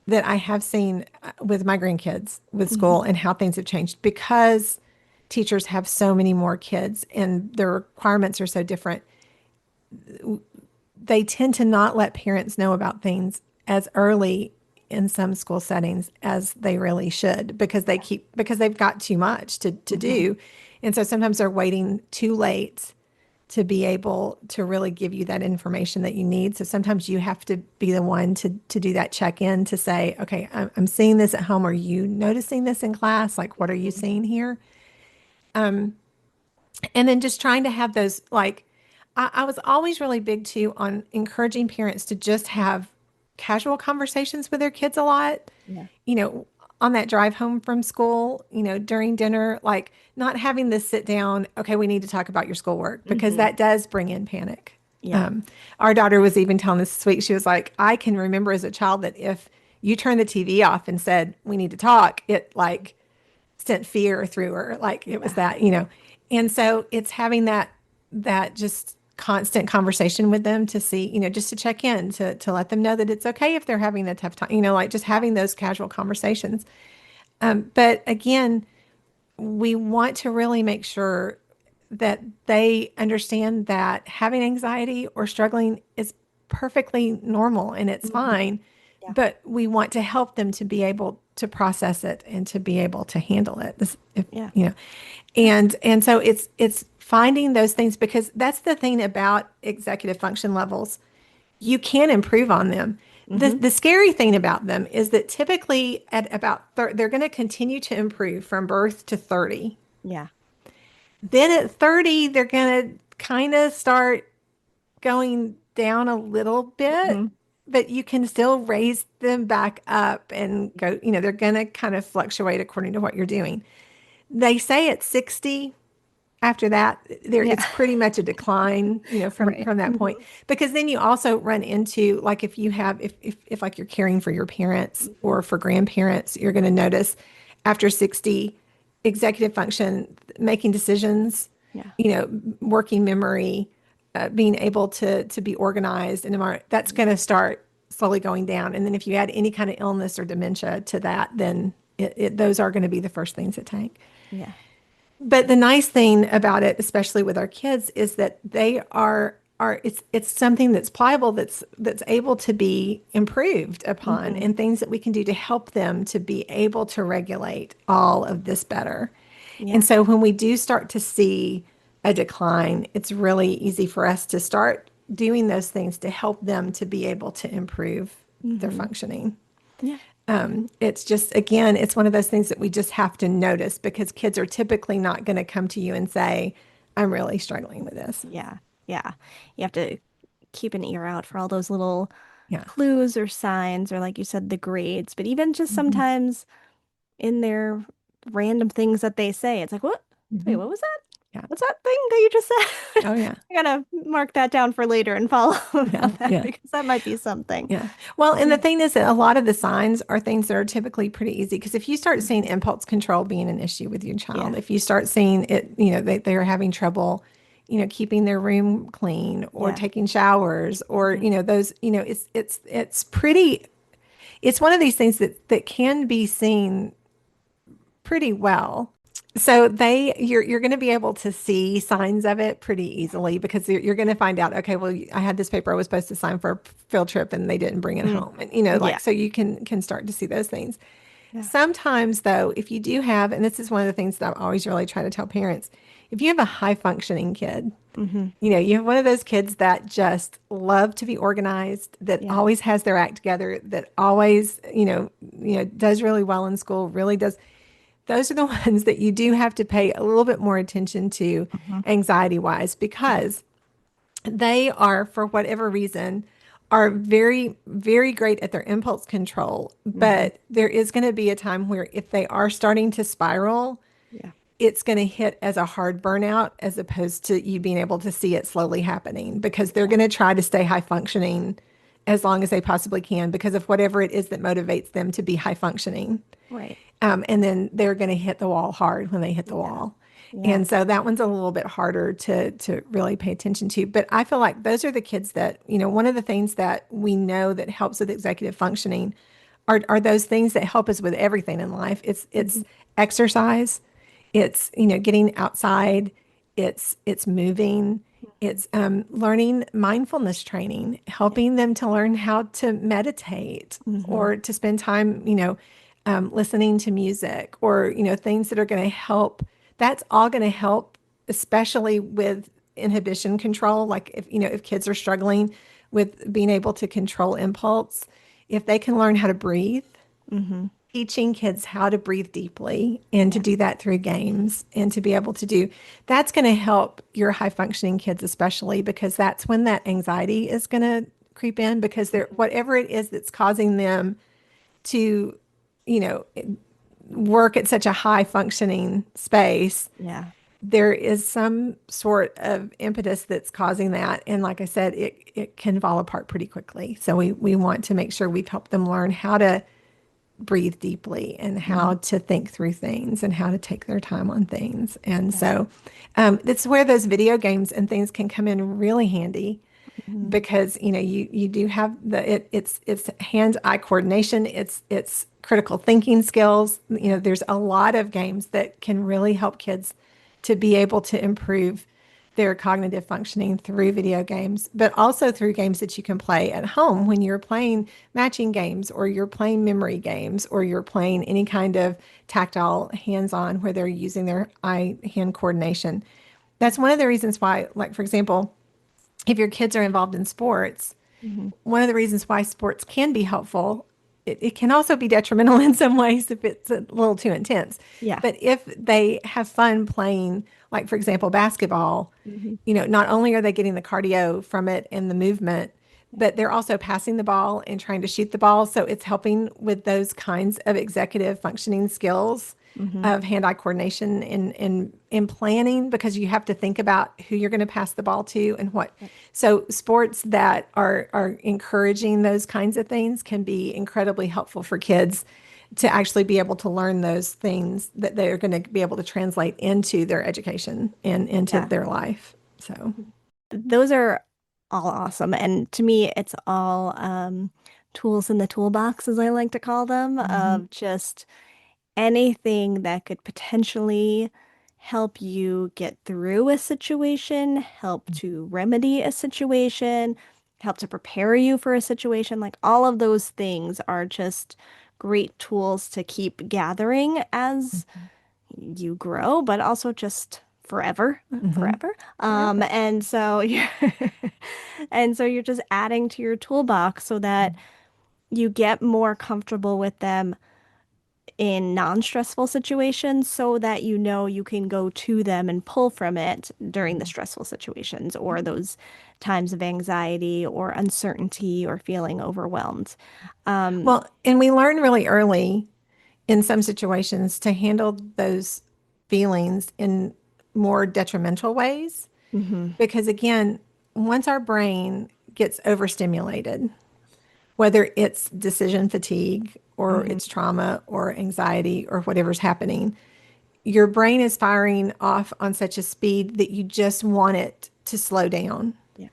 that I have seen with my grandkids with Hmm. school and how things have changed because teachers have so many more kids and their requirements are so different. They tend to not let parents know about things as early in some school settings as they really should because they've got too much to Hmm. do. And so sometimes they're waiting too late to be able to really give you that information that you need. So sometimes you have to be the one to do that check in to say, okay, I'm seeing this at home. Are you noticing this in class? Like, what are you seeing here? And then just trying to have those, like, I was always really big too on encouraging parents to just have casual conversations with their kids a lot, Yeah. you know, on that drive home from school, during dinner, like not having this sit down, okay, we need to talk about your schoolwork because Hmm. that does bring in panic. Yeah. Um, our daughter was even telling us this week, she was like, I can remember as a child that if you turned the TV off and said, we need to talk, it like sent fear through her. Like it was Yeah. that. And so it's having that just constant conversation with them to see, just to check in, to let them know that it's okay if they're having a tough time, like just Yeah. having those casual conversations. But again, we want to really make sure that they understand that having anxiety or struggling is perfectly normal and it's Hmm. fine, Yeah. but we want to help them to be able to process it and to be able to handle it. This, if, Yeah. you know, Yeah. and so it's finding those things because that's the thing about executive function levels. You can improve on them. The Hmm. the scary thing about them is that typically at about they're going to continue to improve from birth to 30. Yeah. Then at 30, they're going to kind of start going down a little bit, Hmm. but you can still raise them back up and go, they're going to kind of fluctuate according to what you're doing. They say at 60, after that, Yeah. it's pretty much a decline, from Right. from that point. Hmm. Because then you also run into like if you have if like you're caring for your parents Hmm. or for grandparents, you're going to notice after 60, executive function, making decisions, Yeah. working memory, being able to be organized and that's going to start slowly going down. And then if you add any kind of illness or dementia to that, then those are going to be the first things that tank. Yeah. But the nice thing about it, especially with our kids, is that they are it's something that's pliable, that's able to be improved upon, Hmm. and things that we can do to help them to be able to regulate all of this better. And Yeah. so when we do start to see a decline, it's really easy for us to start doing those things to help them to be able to improve their Hmm. functioning. Yeah. It's just, again, it's one of those things that we just have to notice because kids are typically not going to come to you and say, I'm really struggling with this. Yeah. Yeah. You have to keep an ear out for all those little Yeah. clues or signs, or like you said, the grades. But even just Mhm. sometimes in their random things that they say, it's like, what? Wait, Mhm. what was that? Yeah. What's that thing that you just said? Oh, yeah. I gotta mark that down for later and follow Yeah. about that Yeah. because that might be something. Yeah. Well, and the Yeah. thing is that a lot of the signs are things that are typically pretty easy because if you start seeing Mhm. impulse control being an issue with your child, Yeah. if you start seeing it, they are having trouble, keeping their room clean or Yeah. taking showers or, Mhm. those, it's pretty, it's one of these things that can be seen pretty well. So you're going to be able to see signs of it pretty Yeah. easily because you're going to find out, okay, well, I had this paper I was supposed to sign for a field trip and they didn't bring it Mm. home. And, Yeah. so you can start to see those things. Yeah. Sometimes though, if you do have, and this is one of the things that I always really try to tell parents, if you have a high functioning kid, Hmm. you have one of those kids that just love to be organized, that Yeah. always has their act together, that always, does really well in school, really does. Those are the ones that you do have to pay a little bit more attention to Hmm. anxiety wise Yeah. because they are, for whatever reason, are very, very great at their impulse control. Hmm. But there is going to be a time where if they are starting to spiral, Yeah. it's going to hit as a hard burnout as opposed to you being able to see it slowly happening because they're Yeah. going to try to stay high functioning as long as they possibly can because of whatever it is that motivates them to be high functioning. Right. And then they're going to hit the wall hard when they hit the Yeah. wall. Yeah. And so that one's a little bit harder to really pay attention to. But I feel like those are the kids that, one of the things that we know that helps with executive functioning are those things that help us with everything in life. It's Hmm. exercise, it's, getting outside, it's moving, it's learning mindfulness training, Yeah. helping them to learn how to meditate Hmm. or to spend time, listening to music or, things that are going to help. That's all going to help, especially with inhibition control. Like if kids are struggling with being able to control impulse, if they can learn how to breathe, Hmm. teaching kids how to breathe deeply and to Yeah. do that through games and to be able to do that's going to help your high functioning kids, especially because that's when that anxiety is going to creep in because they're whatever it is that's causing them to, you know, work at such a high functioning space. Yeah. There is some sort of impetus that's causing that. And like I said, it can fall apart pretty quickly. So we want to make sure we've helped them learn how to breathe deeply and how Hmm. to think through things and how to take their time on things. And Yeah. so it's where those video games and things can come in really handy Hmm. because you do have it's hand-eye coordination, it's critical thinking skills. Yeah. There's a lot of games that can really help kids to be able to improve their cognitive functioning through video games, but also through games that you can play at home when you're playing matching games or you're playing memory games or you're playing any kind of tactile hands-on where they're using their eye hand coordination. That's one of the reasons why, like for example, if your kids are involved in sports, Hmm. one of the reasons why sports can be helpful, it can also be detrimental in some ways if it's a little too intense. Yeah. But if they have fun playing, like for example, basketball, Hmm. not only are they getting the cardio from it and the movement, but they're also passing the ball and trying to shoot the ball. So it's helping with those kinds of executive functioning skills Hmm. of hand-eye coordination in planning because you have to think about who you're going to pass the ball to and what. Yep. So sports that are encouraging those kinds of things can be incredibly helpful for kids to actually be able to learn those things that they're going to be able to translate into their education and into Yeah. their life. So, Those are all awesome. And to me, it's all tools in the toolbox, as I like to call them, mhm, of just anything that could potentially help you get through a situation, help to remedy a situation, help to prepare you for a situation. Like all of those things are just great tools to keep gathering as you grow, but also just forever, mhm, forever. forever. And so you're and so you're just adding to your toolbox so that you get more comfortable with them in non-stressful situations so that you know you can go to them and pull from it during the stressful situations or those times of anxiety or uncertainty or feeling overwhelmed. Um, Well, and we learn really early in some situations to handle those feelings in more detrimental ways. mhm, Because again, once our brain gets overstimulated, whether it's decision fatigue or mhm, it's trauma or anxiety or whatever's happening, your brain is firing off on such a speed that you just want it to slow down. yeah,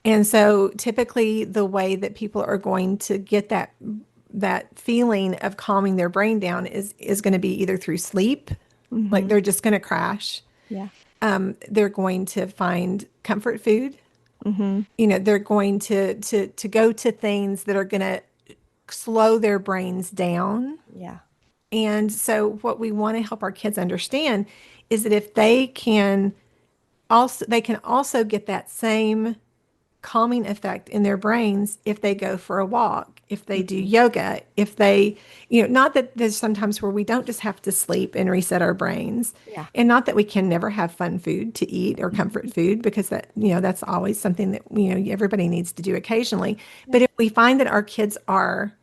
And so typically the way that people are going to get that feeling of calming their brain down is going to be either through sleep, like mhm, they're just going to crash. yeah, They're going to find comfort food. mhm, They're going to go to things that are going to slow their brains down. yeah, And so what we want to help our kids understand is that if they can also get that same calming effect in their brains if they go for a walk, if they do mhm, yoga, if not that there's sometimes where we don't just have to sleep and reset our brains, yeah, and not that we can never have fun food to eat or mhm, comfort food because that's always something that everybody needs to do occasionally. yeah, But if we find that our kids are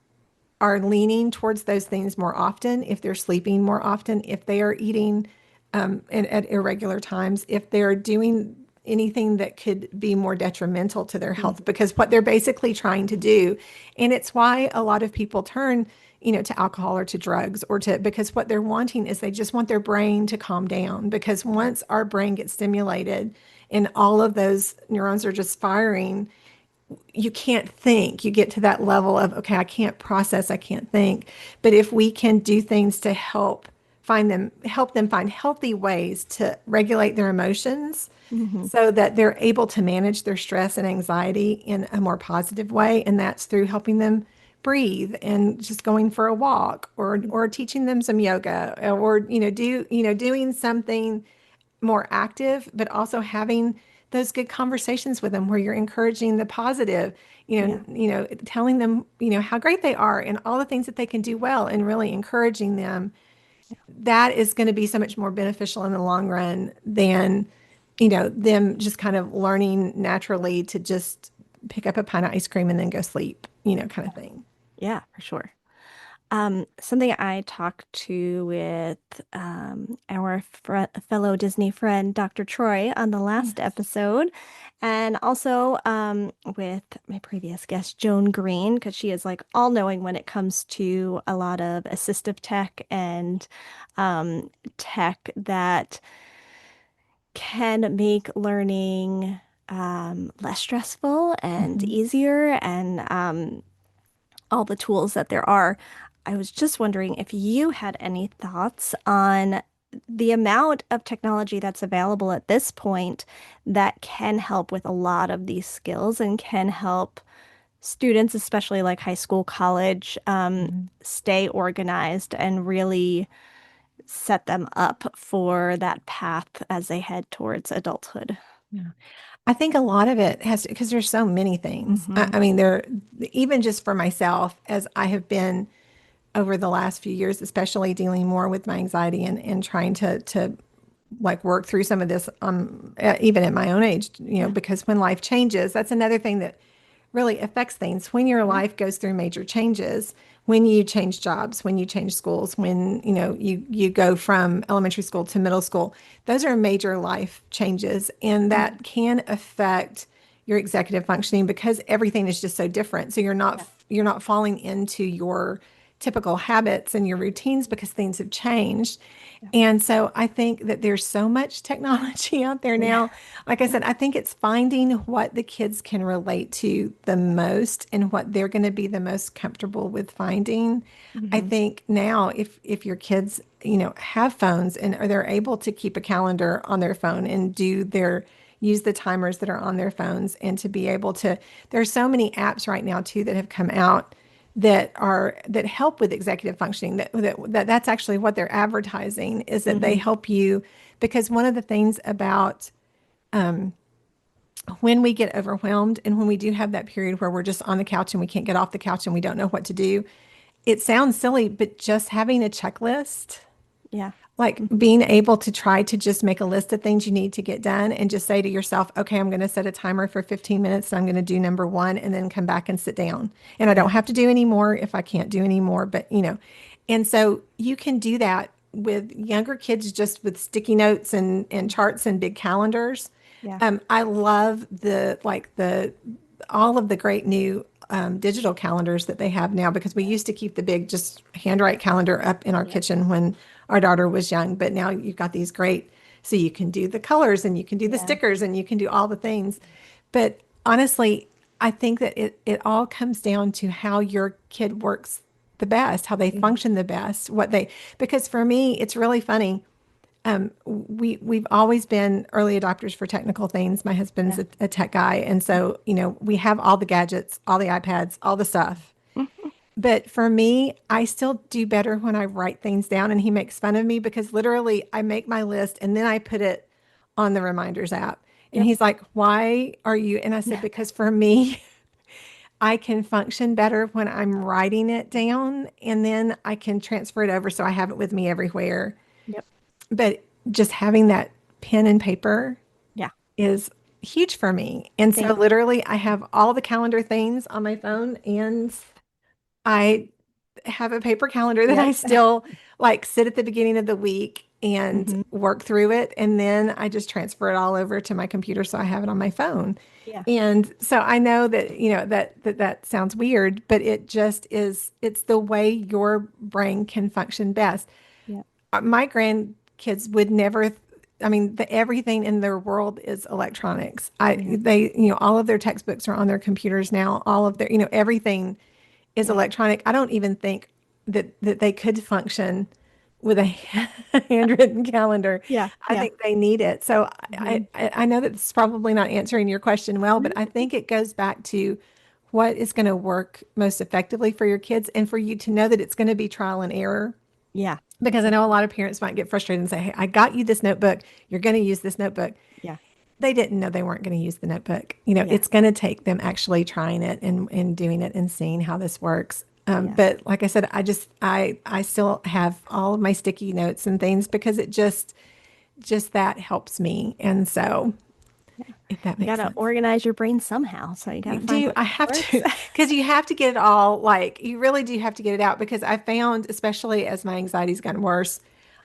leaning towards those things more often, if they're sleeping more often, if they are eating at irregular times, if they're doing anything that could be more detrimental to their health, mhm, because what they're basically trying to do, and it's why a lot of people turn, to alcohol or to drugs because what they're wanting is they just want their brain to calm down. Because once our brain gets stimulated and all of those neurons are just firing, you can't think. You get to that level of, okay, I can't process, I can't think. But if we can do things to help them find healthy ways to regulate their emotions mhm, so that they're able to manage their stress and anxiety in a more positive way. And that's through helping them breathe and just going for a walk or teaching them some yoga or, doing something more active, but also having those good conversations with them where you're encouraging the positive, yeah, telling them, how great they are and all the things that they can do well and really encouraging them. That is going to be so much more beneficial in the long run than, them just kind of learning naturally to just pick up a pint of ice cream and then go sleep, kind of thing. yeah, for sure. Something I talked to with our fellow Disney friend, Dr. Troy, on the last Yes. episode, and also with my previous guest, Joan Green, because she is like all knowing when it comes to a lot of assistive tech and tech that can make learning less stressful and Mhm. easier and all the tools that there are. I was just wondering if you had any thoughts on the amount of technology that's available at this point that can help with a lot of these skills and can help students, especially like high school, college, Mhm. stay organized and really set them up for that path as they head towards adulthood. Yeah. I think a lot of it has because there's so many things. I, Hmm. I mean, even just for myself, as I have been over the last few years, especially dealing more with my anxiety and trying to like work through some of this, even at my own age, Yeah. because when life changes, that's another thing that really affects things. When your Yeah. life goes through major changes, when you change jobs, when you change schools, when you go from elementary school to middle school, those are major life changes, and Mhm. that can affect your executive functioning because everything is just so different. So Yeah. you're not falling into your typical habits and your routines because things have changed. Yeah. And so I think that there's so much technology out there Yeah. now. Like I said, I think it's finding what the kids can relate to the most and what they're going to be the most comfortable with finding. I Hmm. think now if your kids, have phones and or they're able to keep a calendar on their phone and use the timers that are on their phones and to be able to, there's so many apps right now too that have come out that help with executive functioning that's actually what they're advertising is that they Hmm. help you because one of the things about when we get overwhelmed and when we do have that period where we're just on the couch and we can't get off the couch and we don't know what to do, it sounds silly, but just having a checklist, Yeah. like Mhm. being able to try to just make a list of things you need to get done and just say to yourself, okay, I'm going to set a timer for 15 minutes. And I'm going to do number one and then come back and sit down. And I Yeah. don't have to do any more if I can't do any more, but and so you can do that with younger kids just with sticky notes and charts and big calendars. Yeah. I love the all of the great new digital calendars that they have now because we used to keep the big just handwrite calendar up in our Yep. kitchen when our daughter was young, but now you've got these great, so you can do the colors and you can do the Yeah. stickers and you can do all the things. But honestly, I think that it all comes down to how your kid works the best, how they Mhm. function the best, because for me, it's really funny. We've always been early adopters for technical things. My husband's Yeah. a tech guy, and so we have all the gadgets, all the iPads, all the stuff. Mhm. But for me, I still do better when I write things down, and he makes fun of me because literally I make my list and then I put it on the reminders app. And Yep. he's like, "Why are you?" And I said, Yeah. "Because for me, I can function better when I'm writing it down and then I can transfer it over so I have it with me everywhere." Yep. But just having that pen and paper Yeah. is huge for me. And so Same. literally I have all the calendar things on my phone and I have a paper calendar that I Yep. still like sit at the beginning of the week and Hmm. work through it. And then I just transfer it all over to my computer so I have it on my phone. Yeah. And so I know that, that sounds weird, but it just is, it's the way your brain can function best. Yeah. My grandkids would never, I mean, everything in their world is electronics. Yeah. All of their textbooks are on their computers now. All of their, everything is Yeah. electronic. I don't even think that they could function with a handwritten calendar. Yeah. I Yeah. think they need it. So Hmm. I know that it's probably not answering your question well, but I think it goes back to what is going to work most effectively for your kids and for you to know that it's going to be trial and error. Yeah. Because I know a lot of parents might get frustrated and say, "Hey, I got you this notebook. You're going to use this notebook." Yeah. They didn't know they weren't going to use the notebook. Yeah. It's going to take them actually trying it and doing it and seeing how this works. Yeah. But like I said, I still have all of my sticky notes and things because it just that helps me. And so if that You got makes to sense. organize your brain somehow. So you got to find Do what I have works. to, because you have to get it all, like, you really do have to get it out because I found, especially as my anxiety's gotten worse,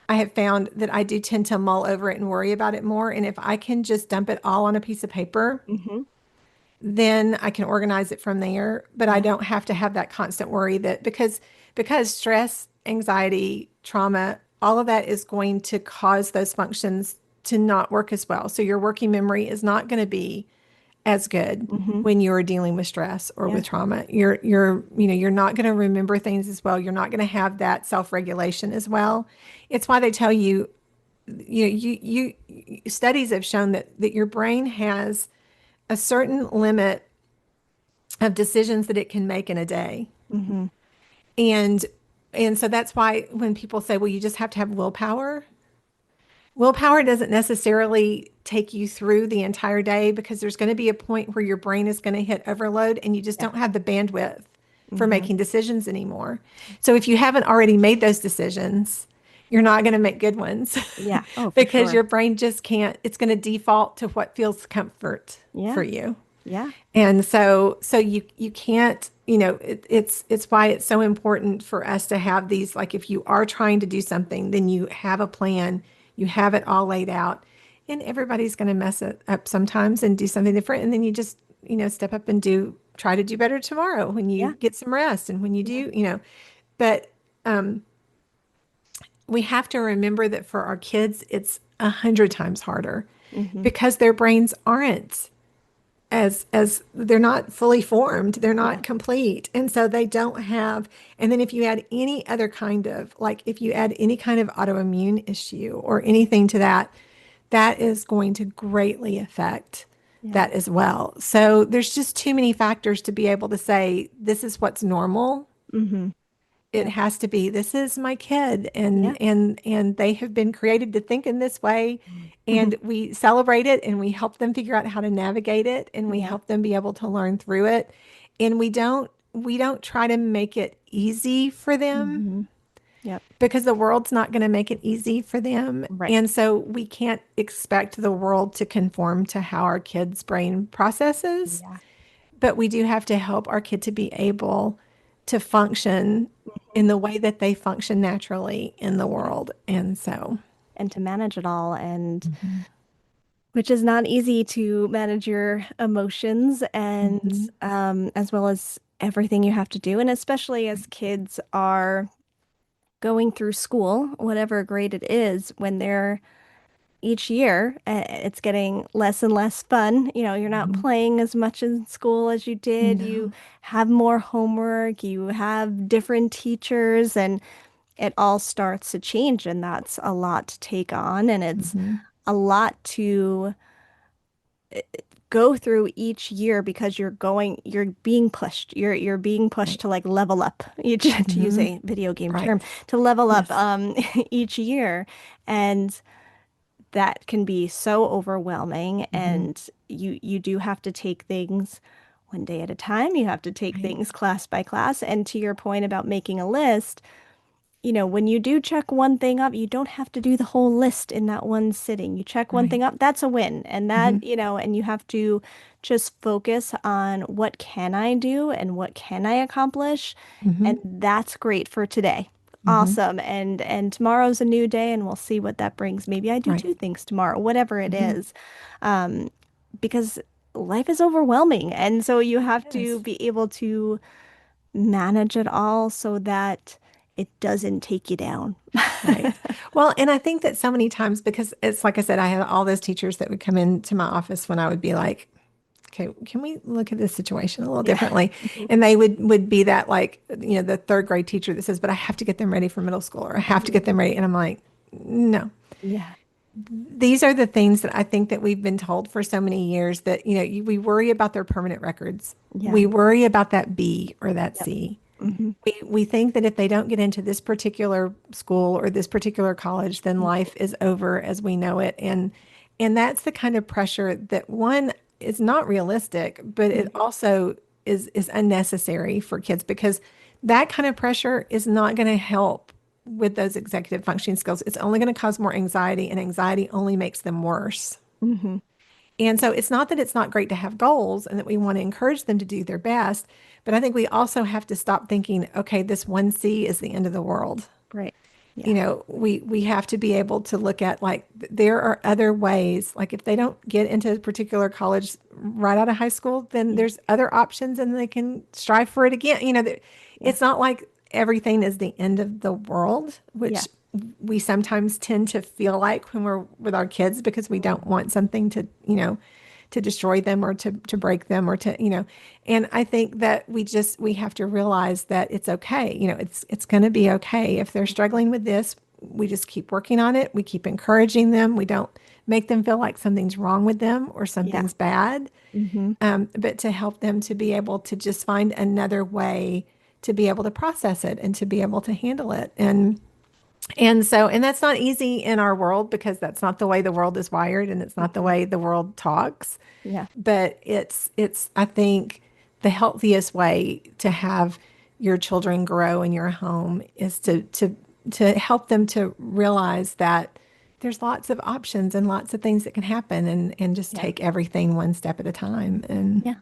I have found that I do tend to mull over it and worry about it more. And if I can just dump it all on a piece of paper, Hmm. then I can organize it from there. But I Yeah. don't have to have that constant worry that because stress, anxiety, trauma, all of that is going to cause those functions to not work as well. So your working memory is not going to be as good Hmm. when you're dealing with stress or Yeah. with trauma. You're not going to remember things as well. You're not going to have that self-regulation as well. It's why they tell you, studies have shown that your brain has a certain limit of decisions that it can make in a day. Hmm. And and so that's why when people say, well, you just have to have willpower, willpower doesn't necessarily take you through the entire day because there's going to be a point where your brain is going to hit overload and you just Yeah. don't have the bandwidth for Hmm. making decisions anymore. So if you haven't already made those decisions, you're not going to make good ones Yeah. Oh, for because sure. your brain just can't, it's going to default to what feels comfort for Yeah. you. Yeah. And so you can't, it's why it's so important for us to have these, like if you are trying to do something, then you have a plan, you have it all laid out. And everybody's going to mess it up sometimes and do something different. And then you just, step up and try to do better tomorrow when you Yeah. get some rest and when you Yeah. do, but we have to remember that for our kids, it's 100 times harder Hmm. because their brains aren't as they're not fully formed, they're Yeah. not complete, and so they don't have. And then if you add any other kind of, like if you add any kind of autoimmune issue or anything to that, that is going to greatly affect Yeah. that as well. So there's just too many factors to be able to say this is what's normal. Hmm. It Yep. has to be, this is my kid, Yeah. and they have been created to think in this way, and we celebrate it and we help them figure out how to navigate it and we Yeah. help them be able to learn through it. And we don't we don't try to make it easy for them Hmm. Yep. because the world's not going to make it easy for them. Right. And so we can't expect the world to conform to how our kids' brain processes, Yeah. but we do have to help our kid to be able to function in the way that they function naturally in the Yeah. world. And so, And to manage it all, and mhm, which is not easy to manage your emotions and mhm, as well as everything you have to do. And especially as kids are going through school, whatever grade it is, when they're each year, it's getting less and less fun. You know, you're not mhm. playing as much in school as you did. You No. have more homework, you have different teachers, and it all starts to change. And that's a lot to take on. And it's Mhm. a lot to go through each year because you're being pushed. You're being pushed Right. to like level up each, to use Mhm. a video game Right. term, to level up Yes. each year. And that can be so overwhelming, Mhm. and you do have to take things one day at a time. You have to take Right. things class by class. And to your point about making a list, when you do check one thing up, you don't have to do the whole list in that one sitting. You check one Right. thing up, that's a win. And Mhm. and you have to just focus on what can I do and what can I accomplish. Mhm. And that's great for today. Mhm. Awesome. And tomorrow's a new day and we'll see what that brings. Maybe I do Right. two things tomorrow, whatever it Mhm. is. Um, because life is overwhelming. And so you have to Yes. be able to manage it all so that it doesn't take you down. Right. Well, and I think that so many times, because it's like I said, I had all those teachers that would come into my office when I would be like, okay, can we look at this situation a little Yeah. differently? And they would be that, like, the third grade teacher that says, but I have to get them ready for middle school, or I have to get Mhm. them ready. And I'm like, no, Yeah. these are the things that I think that we've been told for so many years that, we worry about their permanent records. Yeah. We worry about that B or that Yep. C. Hmm. We think that if they don't get into this particular school or this particular college, then life is over as we know it. And that's the kind of pressure that, one, is not realistic, but it Hmm. also is unnecessary for kids, because that kind of pressure is not going to help with those executive functioning skills. It's only going to cause more anxiety, and anxiety only makes them worse. Hmm. And so it's not that it's not great to have goals and that we want to encourage them to do their best, but I think we also have to stop thinking, okay, this one C is the end of the world. Right. Yeah. We have to be able to look at, like, there are other ways. Like, if they don't get into a particular college right out of high school, then Yeah. there's other options and they can strive for it again. Yeah. It's not like everything is the end of the world, Yeah. which we sometimes tend to feel like when we're with our kids, because we don't want something to destroy them, or to break them, or and I think that we have to realize that it's okay. It's going to be okay. If they're struggling with this, we just keep working on it. We keep encouraging them. We don't make them feel like something's wrong with them or Yeah. something's bad, Hmm. but to help them to be able to just find another way to be able to process it and to be able to handle it. And that's not easy in our world, because that's not the way the world is wired, and it's not the Hmm. way the world talks. Yeah. But it's I think the healthiest way to have your children grow in your home is to help them to realize that there's lots of options and lots of things that can happen, and just Yeah. take everything one step at a time. And Yeah.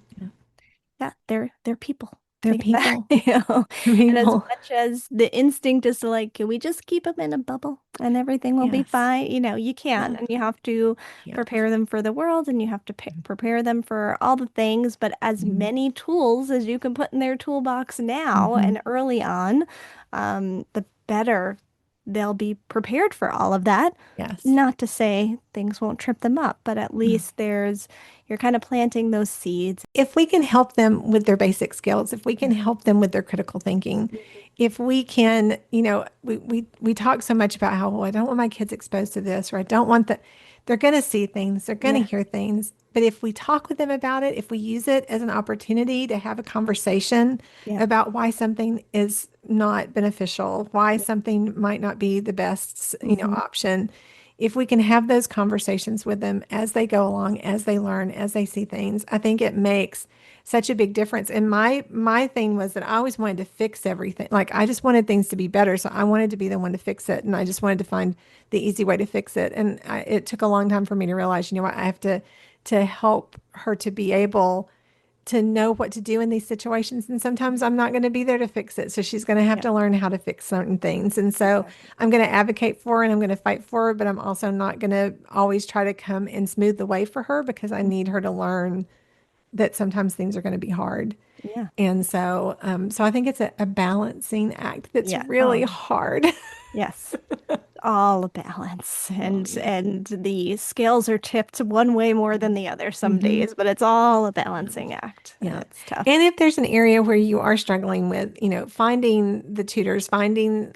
Yeah, they're people. they're Think of that, people. And as People. much as the instinct is to like, can we just keep them in a bubble and everything will be Yes. fine? You can't, No, and you have to can't. prepare them for the world, and you have to prepare them for all the things. But as Mhm. many tools as you can put in their toolbox now Mhm. and early on, the better they'll be prepared for all of that. Yes. Not to say things won't trip them up, but at No. least you're kind of planting those seeds. If we can help them with their basic skills, if we can help them with their critical thinking, if we can, we talk so much about how, well, I don't want my kids exposed to this, or I don't want that. They're going to see things, they're going to Yeah. hear things. But if we talk with them about it, if we use it as an opportunity to have a conversation Yeah. about why something is not beneficial, why something might not be the best, Hmm. option, if we can have those conversations with them as they go along, as they learn, as they see things, I think it makes such a big difference. And my thing was that I always wanted to fix everything. Like I just wanted things to be better, so I wanted to be the one to fix it, and I just wanted to find the easy way to fix it. And it took a long time for me to realize, you know what, I have to help her to be able to know what to do in these situations. And sometimes I'm not going to be there to fix it. So she's going to have Yeah. to learn how to fix certain things. And so Exactly. I'm going to advocate for her and I'm going to fight for her, but I'm also not going to always try to come and smooth the way for her because I need her to learn that sometimes things are going to be hard. Yeah. And so, so I think it's a balancing act that's Yeah. really Oh, hard. yes. All a balance, Oh, and yeah. the scales are tipped one way more than the other some Hmm. days, but it's all a balancing act, and Yeah. it's tough. And if there's an area where you are struggling with, finding the tutors, finding,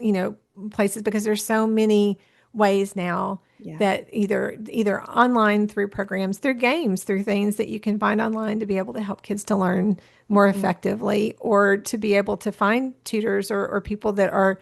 places, because there's so many ways now Yeah. that either online through programs, through games, through things that you can find online to be able to help kids to learn more Mhm. effectively, or to be able to find tutors or people that are,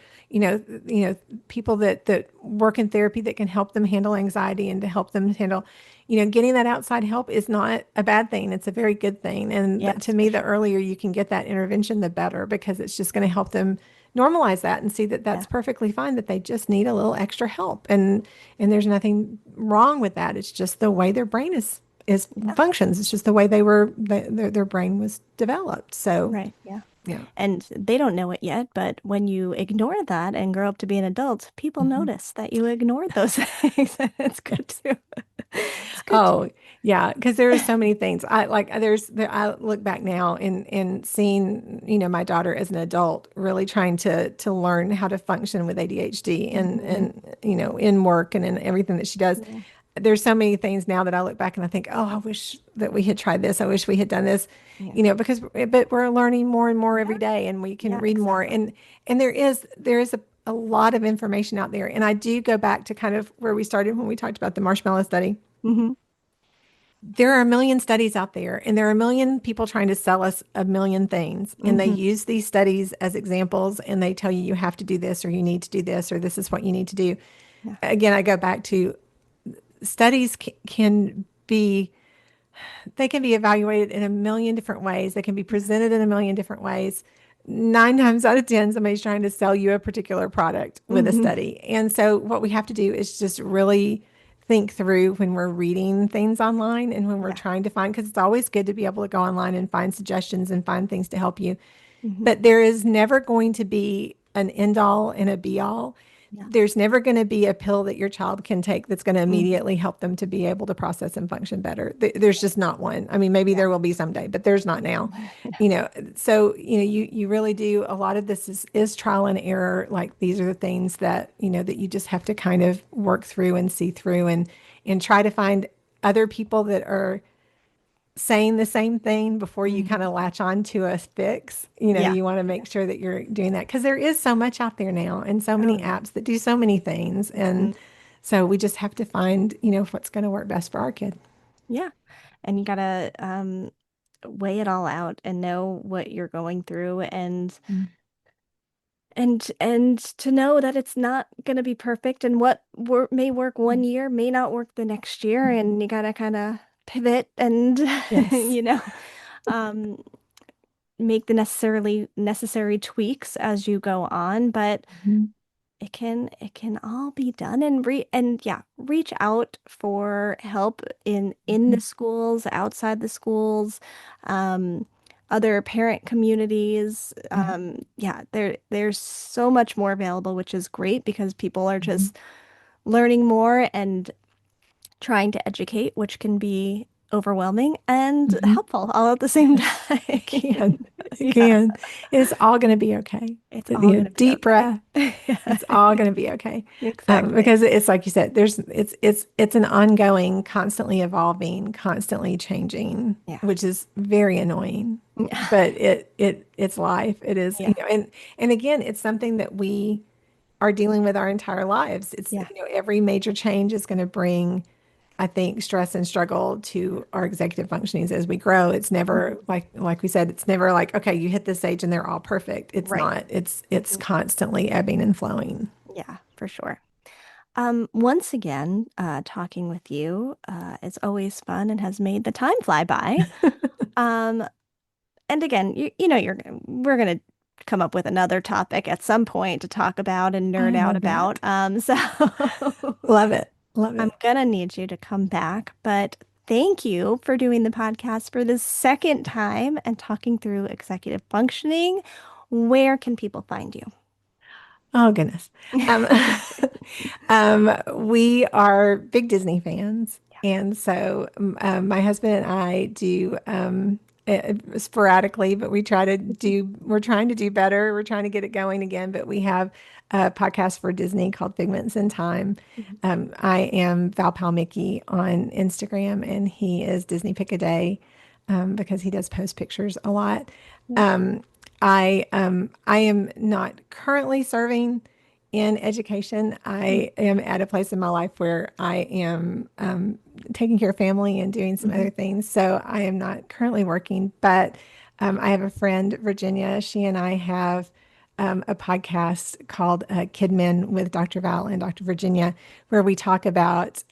people that work in therapy that can help them handle anxiety and to help them handle, getting that outside help is not a bad thing. It's a very good thing. And to Yes, me, for the sure. earlier you can get that intervention, the better, because it's just going to help them normalize that and see that Yeah. that's perfectly fine, that they just need a little extra help. And there's nothing wrong with that. It's just the way their brain is Yeah. functions. It's just the way their brain was developed. So, Right. Yeah. yeah. And they don't know it yet, but when you ignore that and grow up to be an adult, people Mhm. notice that you ignored those things. And it's good Yes. to it's good Oh, yeah, because there are so many things. I look back now and seeing, my daughter as an adult really trying to learn how to function with ADHD and Mhm. in work and in everything that she does. Yeah. There's so many things now that I look back and I think, oh, I wish that we had tried this. I wish we had done this, Yeah. because but we're learning more and more Yeah. every day and we can Yeah, read more, exactly. and there is a lot of information out there. And I do go back to kind of where we started when we talked about the marshmallow study. Hmm. There are a million studies out there, and there are a million people trying to sell us a million things. And they Hmm. use these studies as examples, and they tell you you have to do this, or you need to do this, or this is what you need to do. Yeah. Again, I go back to studies can be, they can be evaluated in a million different ways. They can be Yeah. presented in a million different ways. 9 times out of 10, somebody's trying to sell you a particular product with a Hmm. study. And so, what we have to do is just really think through when we're reading things online and when we're Yeah. trying to find, because it's always good to be able to go online and find suggestions and find things to help you. Hmm. But there is never going to be an end all and a be all. Yeah. There's never going to be a pill that your child can take that's going to Hmm. immediately help them to be able to process and function better. There's just not one. I mean, maybe Yeah. there will be someday, but there's not now. Yeah. So you really do, a lot of this is trial and error. Like these are the things that that you just have to kind of work through and see through and try to find other people that are saying the same thing before you Hmm. kind of latch on to a fix. Yeah. You want to Yeah. make sure that you're doing that because there is so much out there now and so Oh many yeah. apps that do so many things. Hmm. And so we just have to find, what's going to work best for our kid. Yeah. And you gotta weigh it all out and know what you're going through, Mm. and to know that it's not gonna be perfect, and what may work one year may not work the next year, and you gotta kind of pivot and Yes. you know um make the necessary tweaks as you go on, but Mhm. it can all be done, and yeah, reach out for help in the Mhm. schools, outside the schools, um, other parent communities. Mhm. Yeah, there's so much more available, which is great because people are Mhm. just learning more and trying to educate, which can be overwhelming and Mhm. helpful all at the same Yes, time. it can. It Yeah, can. It's all going to be okay. it's all gonna be Deep okay. breath. It's all going to be okay. Exactly. Because it's like you said, it's an ongoing, constantly evolving, constantly changing, Yeah. which is very annoying. But it's life. It is, Yeah. and again, it's something that we are dealing with our entire lives. It's, Yeah. every major change is going to bring, I think, stress and struggle to our executive functionings as we grow. It's never Mhm. like we said, it's never like, okay, you hit this age and they're all perfect. It's Right. not. It's Mhm. constantly ebbing and flowing. Yeah, for sure. Once again, talking with you is always fun and has made the time fly by. Um, and again, we're gonna come up with another topic at some point to talk about and I nerd out love about. that. So Love it. Love I'm it. gonna need you to come back, but thank you for doing the podcast for the second time and talking through executive functioning. Where can people find you? Oh, goodness. Um, we are big Disney fans. And so my husband and I do sporadically, but we're trying to do better. We're trying to get it going again, but we have a podcast for Disney called Figments in Time. Mhm. I am Val Palmicki on Instagram, and he is Disney Pick a Day because he does post pictures a lot. Yeah. I am not currently serving in education. I am at a place in my life where I am taking care of family and doing some Mhm. other things. So I am not currently working, but I have a friend, Virginia. She and I have a podcast called Kidmin with Dr. Val and Dr. Virginia, where we talk about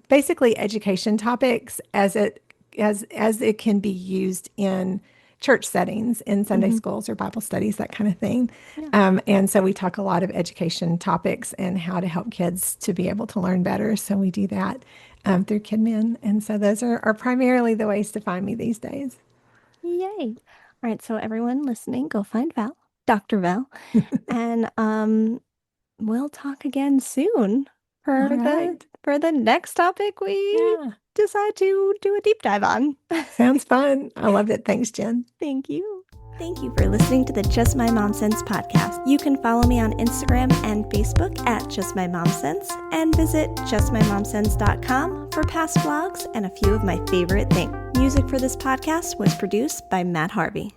basically education topics as it can be used in church settings, in Sunday Mhm. schools or Bible studies, that kind of thing. Yeah. And so we talk a lot of education topics and how to help kids to be able to learn better. So we do that through KidMin. And so those are primarily the ways to find me these days. Yay. All right, so everyone listening, go find Val, Dr. Val, and we'll talk again soon All for the right. for the next topic we Yeah. decide to do a deep dive on. Sounds fun. I love it. Thanks, Jen. Thank you. Thank you for listening to the Just My Mom Sense podcast. You can follow me on Instagram and Facebook at Just My Mom Sense and visit justmymomsense.com for past vlogs and a few of my favorite things. Music for this podcast was produced by Matt Harvey.